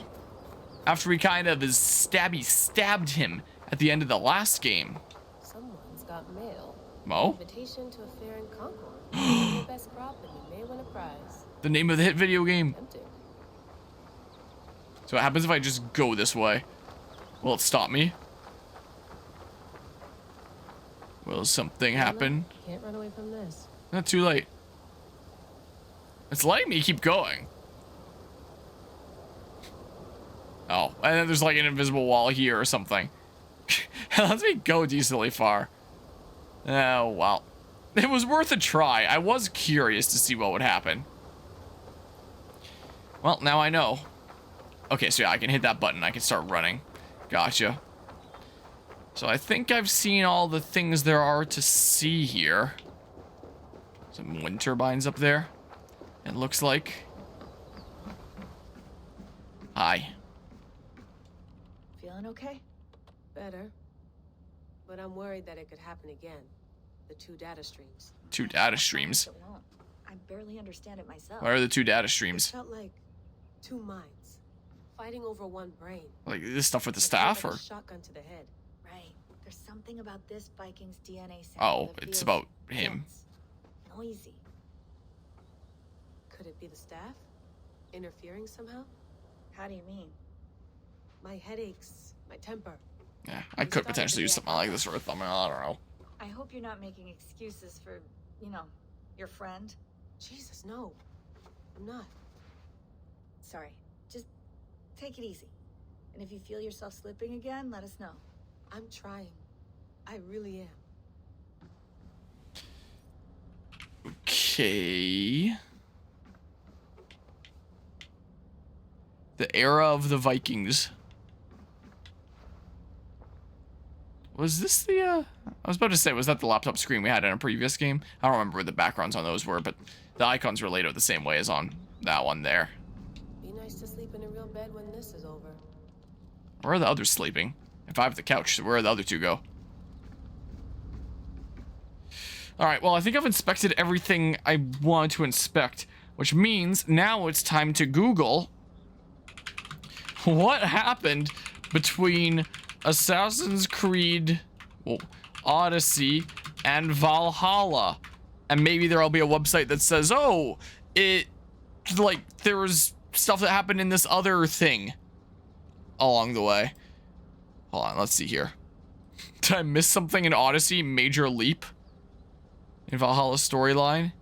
Speaker 1: After we kind of stabbed him at the end of the last game.
Speaker 4: Someone's got mail.
Speaker 1: Mo?
Speaker 4: Invitation to a fair in Concord. Your best crop and you may win a prize.
Speaker 1: The name of the hit video game.
Speaker 4: Tempting.
Speaker 1: So what happens if I just go this way? Will it stop me? Will something happen?
Speaker 4: Can't run away from this.
Speaker 1: Not too late. It's letting me keep going. Oh, and then there's like an invisible wall here or something. It lets me go decently far. Oh, well. It was worth a try. I was curious to see what would happen. Well, now I know. Okay, so yeah, I can hit that button. I can start running. Gotcha. So I think I've seen all the things there are to see here. Some wind turbines up there, it looks like. Hi.
Speaker 5: Feeling okay?
Speaker 4: Better. But I'm worried that it could happen again. The 2 data streams.
Speaker 1: 2 data streams?
Speaker 5: It won't. I barely understand it myself.
Speaker 1: What are the 2 data
Speaker 4: It
Speaker 1: streams?
Speaker 4: felt like 2 minds fighting over 1 brain.
Speaker 1: Like this stuff with the
Speaker 4: It
Speaker 1: staff,
Speaker 4: felt
Speaker 1: or?
Speaker 4: like a shotgun to the head.
Speaker 5: Right. There's something about this Viking's DNA sample
Speaker 1: Oh,
Speaker 5: that
Speaker 1: it's
Speaker 5: feels
Speaker 1: about him.
Speaker 5: dense, noisy.
Speaker 4: Could it be the staff? Interfering somehow?
Speaker 5: How do you mean?
Speaker 4: My headaches, my temper.
Speaker 1: Yeah, I could potentially use something like this for a thumbnail. I don't know.
Speaker 5: I hope you're not making excuses for, you know, your friend.
Speaker 4: Jesus, no. I'm not.
Speaker 5: Sorry. Just take it easy. And if you feel yourself slipping again, let us know.
Speaker 4: I'm trying. I really am.
Speaker 1: Okay. The era of the Vikings. Was this the, I was about to say, was that the laptop screen we had in a previous game? I don't remember what the backgrounds on those were, but the icons were laid out the same way as on that one there.
Speaker 4: Be nice to sleep in a real bed when this is over.
Speaker 1: Where are the others sleeping? If I have the couch, where are the other 2 go? Alright, well, I think I've inspected everything I wanted to inspect, which means now it's time to Google what happened between Assassin's Creed, Odyssey, and Valhalla. And maybe there'll be a website that says, oh, there was stuff that happened in this other thing along the way. Hold on, let's see here. Did I miss something in Odyssey? Major leap in Valhalla's storyline?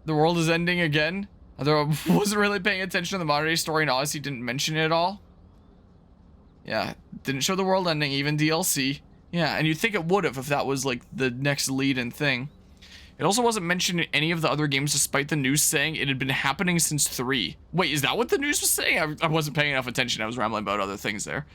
Speaker 1: The world is ending again? I wasn't really paying attention to the modern day story, and Odyssey didn't mention it at all. Yeah, didn't show the world ending, even DLC. Yeah, and you'd think it would have if that was like the next lead-in thing. It also wasn't mentioned in any of the other games, despite the news saying it had been happening since 3. Wait, is that what the news was saying? I wasn't paying enough attention. I was rambling about other things there.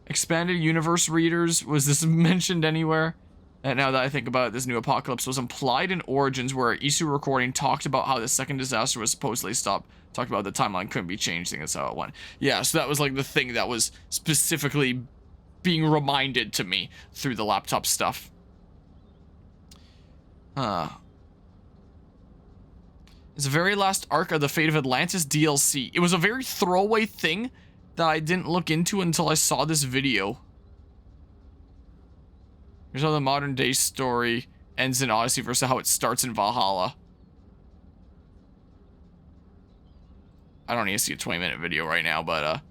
Speaker 1: Expanded universe readers, was this mentioned anywhere? And now that I think about it, this new apocalypse was implied in Origins, where Aesir recording talked about how the second disaster was supposedly stopped. Talked about the timeline couldn't be changed, and that's how it went. Yeah, so that was like the thing that was specifically being reminded to me through the laptop stuff. It's the very last arc of the Fate of Atlantis DLC. It was a very throwaway thing that I didn't look into until I saw this video. Here's how the modern day story ends in Odyssey versus how it starts in Valhalla. I don't need to see a 20-minute video right now, but I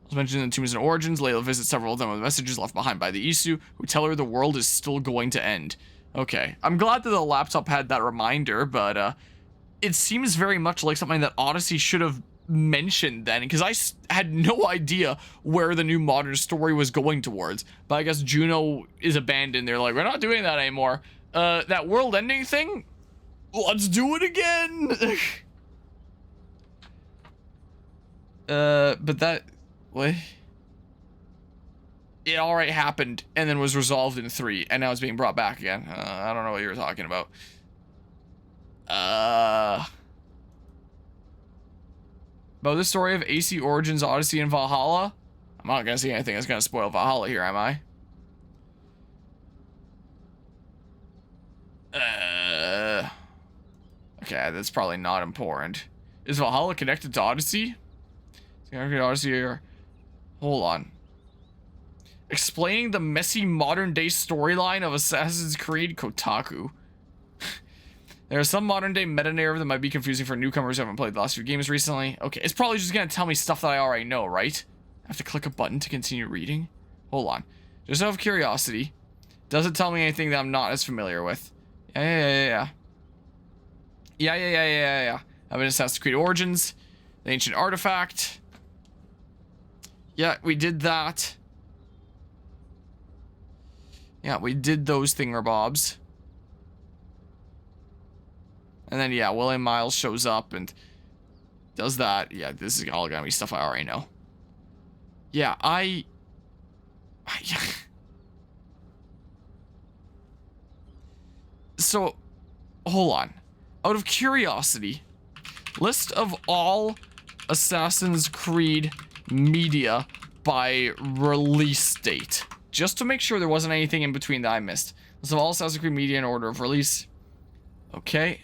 Speaker 1: was mentioning the tombs and Origins. Layla visits several of them with messages left behind by the Isu, who tell her the world is still going to end. Okay, I'm glad that the laptop had that reminder, but it seems very much like something that Odyssey should have mentioned then, because I had no idea where the new modern story was going towards. But I guess Juno is abandoned. They're like, we're not doing that anymore. That world ending thing? Let's do it again! But that... What? It already happened, and then was resolved in 3, and now it's being brought back again. I don't know what you were talking about. About the story of AC Origins, Odyssey, and Valhalla? I'm not gonna see anything that's gonna spoil Valhalla here, am I? Okay, that's probably not important. Is Valhalla connected to Odyssey? Odyssey here. Hold on. Explaining the messy modern-day storyline of Assassin's Creed Kotaku. There are some modern-day meta-narrative that might be confusing for newcomers who haven't played the last few games recently. Okay, it's probably just gonna tell me stuff that I already know, right? I have to click a button to continue reading? Hold on. Just out of curiosity, does it tell me anything that I'm not as familiar with? Yeah. I've been Assassin's Creed Origins, the Ancient Artifact. Yeah, we did that. Yeah, we did those thingamabobs. And then, yeah, William Miles shows up and does that. Yeah, this is all gonna be stuff I already know. Yeah, So, hold on. Out of curiosity, list of all Assassin's Creed media by release date. Just to make sure there wasn't anything in between that I missed. List of all Assassin's Creed media in order of release. Okay.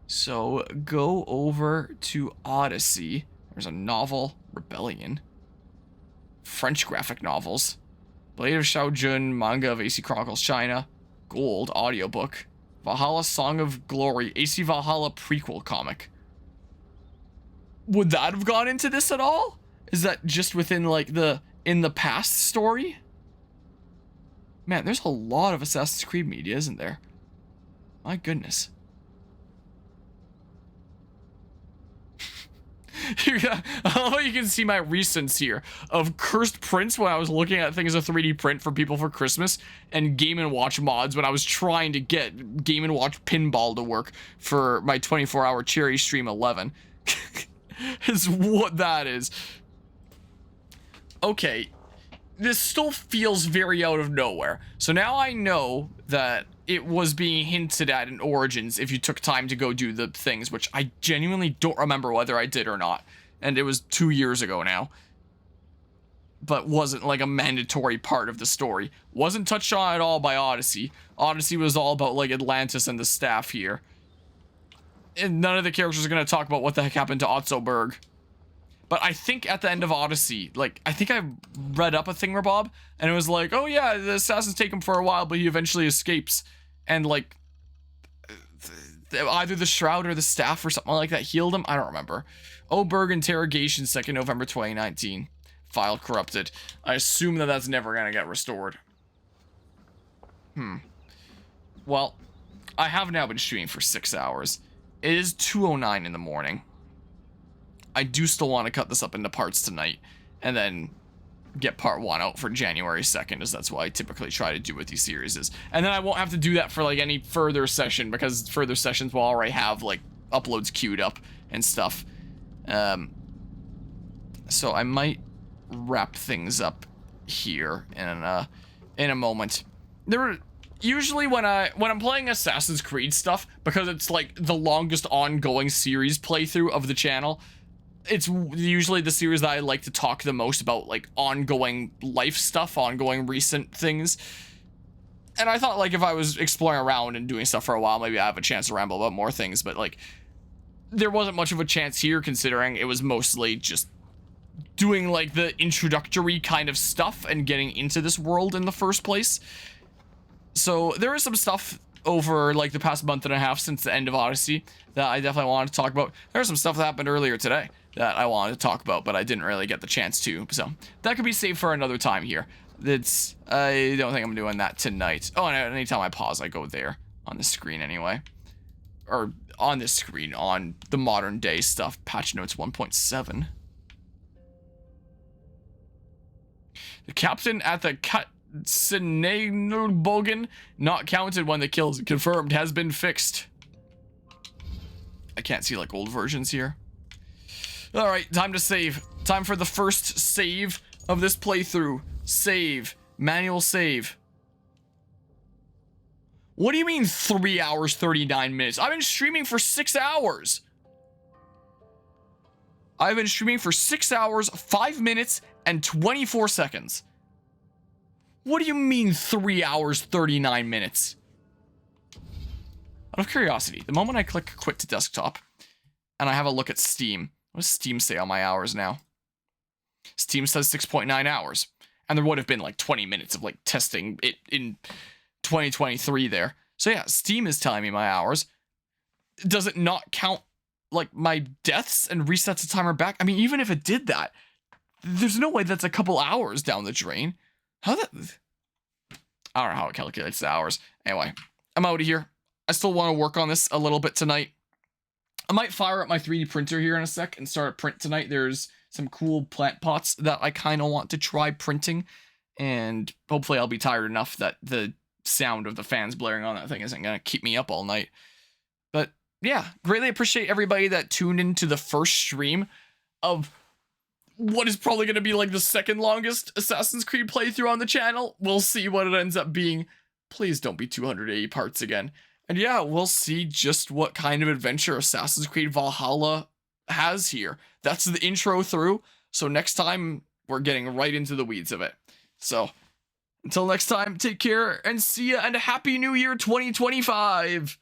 Speaker 1: So, go over to Odyssey. There's a novel, Rebellion. French graphic novels. Blade of Shaojun, manga of AC Chronicles China. Gold, audiobook. Valhalla Song of Glory, AC Valhalla prequel comic. Would that have gone into this at all? Is that just within, like, the in the past story? Man, there's a lot of Assassin's Creed media, isn't there? My goodness. I love how you can see my recents here of cursed prints when I was looking at things of 3D print for people for Christmas, and Game & Watch mods when I was trying to get Game & Watch pinball to work for my 24-hour Cherry Stream 11. Is what that is. Okay, this still feels very out of nowhere. So now I know that it was being hinted at in Origins if you took time to go do the things, which I genuinely don't remember whether I did or not. And it was 2 years ago now. But wasn't like a mandatory part of the story. Wasn't touched on at all by Odyssey. Odyssey was all about like Atlantis and the staff here. And none of the characters are going to talk about what the heck happened to Otzoberg. But I think at the end of Odyssey, like, I think I read up a thingamabob, and it was like, oh yeah, the assassins take him for a while, but he eventually escapes. And, like, either the Shroud or the Staff or something like that healed him. I don't remember. Oberg interrogation, 2nd November 2019. File corrupted. I assume that that's never going to get restored. Well, I have now been streaming for 6 hours. It is 2:09 in the morning. I do still want to cut this up into parts tonight, and then get part 1 out for January 2nd, as that's what I typically try to do with these series. And then I won't have to do that for, like, any further session, because further sessions will already have, like, uploads queued up and stuff. So I might wrap things up here in a moment. Usually when I'm playing Assassin's Creed stuff, because it's, like, the longest ongoing series playthrough of the channel, it's usually the series that I like to talk the most about, like, ongoing life stuff, ongoing recent things. And I thought, like, if I was exploring around and doing stuff for a while, maybe I have a chance to ramble about more things, but, like, there wasn't much of a chance here, considering it was mostly just doing, like, the introductory kind of stuff and getting into this world in the first place. So there is some stuff over, like, the past month and a half since the end of Odyssey that I definitely wanted to talk about. There's some stuff that happened earlier today that I wanted to talk about, but I didn't really get the chance to, so that could be saved for another time here. I don't think I'm doing that tonight. Oh, and anytime I pause, I go there on the screen anyway. Or on this screen, on the modern day stuff, patch notes 1.7. The captain at the Katzenbogen, not counted when the kills confirmed, has been fixed. I can't see, like, old versions here. Alright, time to save. Time for the first save of this playthrough. Save. Manual save. What do you mean 3 hours, 39 minutes? I've been streaming for 6 hours. I've been streaming for 6 hours, 5 minutes, and 24 seconds. What do you mean 3 hours, 39 minutes? Out of curiosity, the moment I click quit to desktop, and I have a look at Steam, what does Steam say on my hours now? Steam says 6.9 hours. And there would have been like 20 minutes of like testing it in 2023 there. So yeah, Steam is telling me my hours. Does it not count like my deaths and resets the timer back? I mean, even if it did that, there's no way that's a couple hours down the drain. How that? I don't know how it calculates the hours. Anyway, I'm out of here. I still want to work on this a little bit tonight. I might fire up my 3D printer here in a sec and start a print tonight. There's some cool plant pots that I kind of want to try printing, and hopefully I'll be tired enough that the sound of the fans blaring on that thing isn't going to keep me up all night. But yeah, greatly appreciate everybody that tuned into the first stream of what is probably going to be like the second longest Assassin's Creed playthrough on the channel. We'll see what it ends up being. Please don't be 280 parts again. And yeah, we'll see just what kind of adventure Assassin's Creed Valhalla has here. That's the intro through. So next time, we're getting right into the weeds of it. So until next time, take care and see ya, and Happy New Year 2025!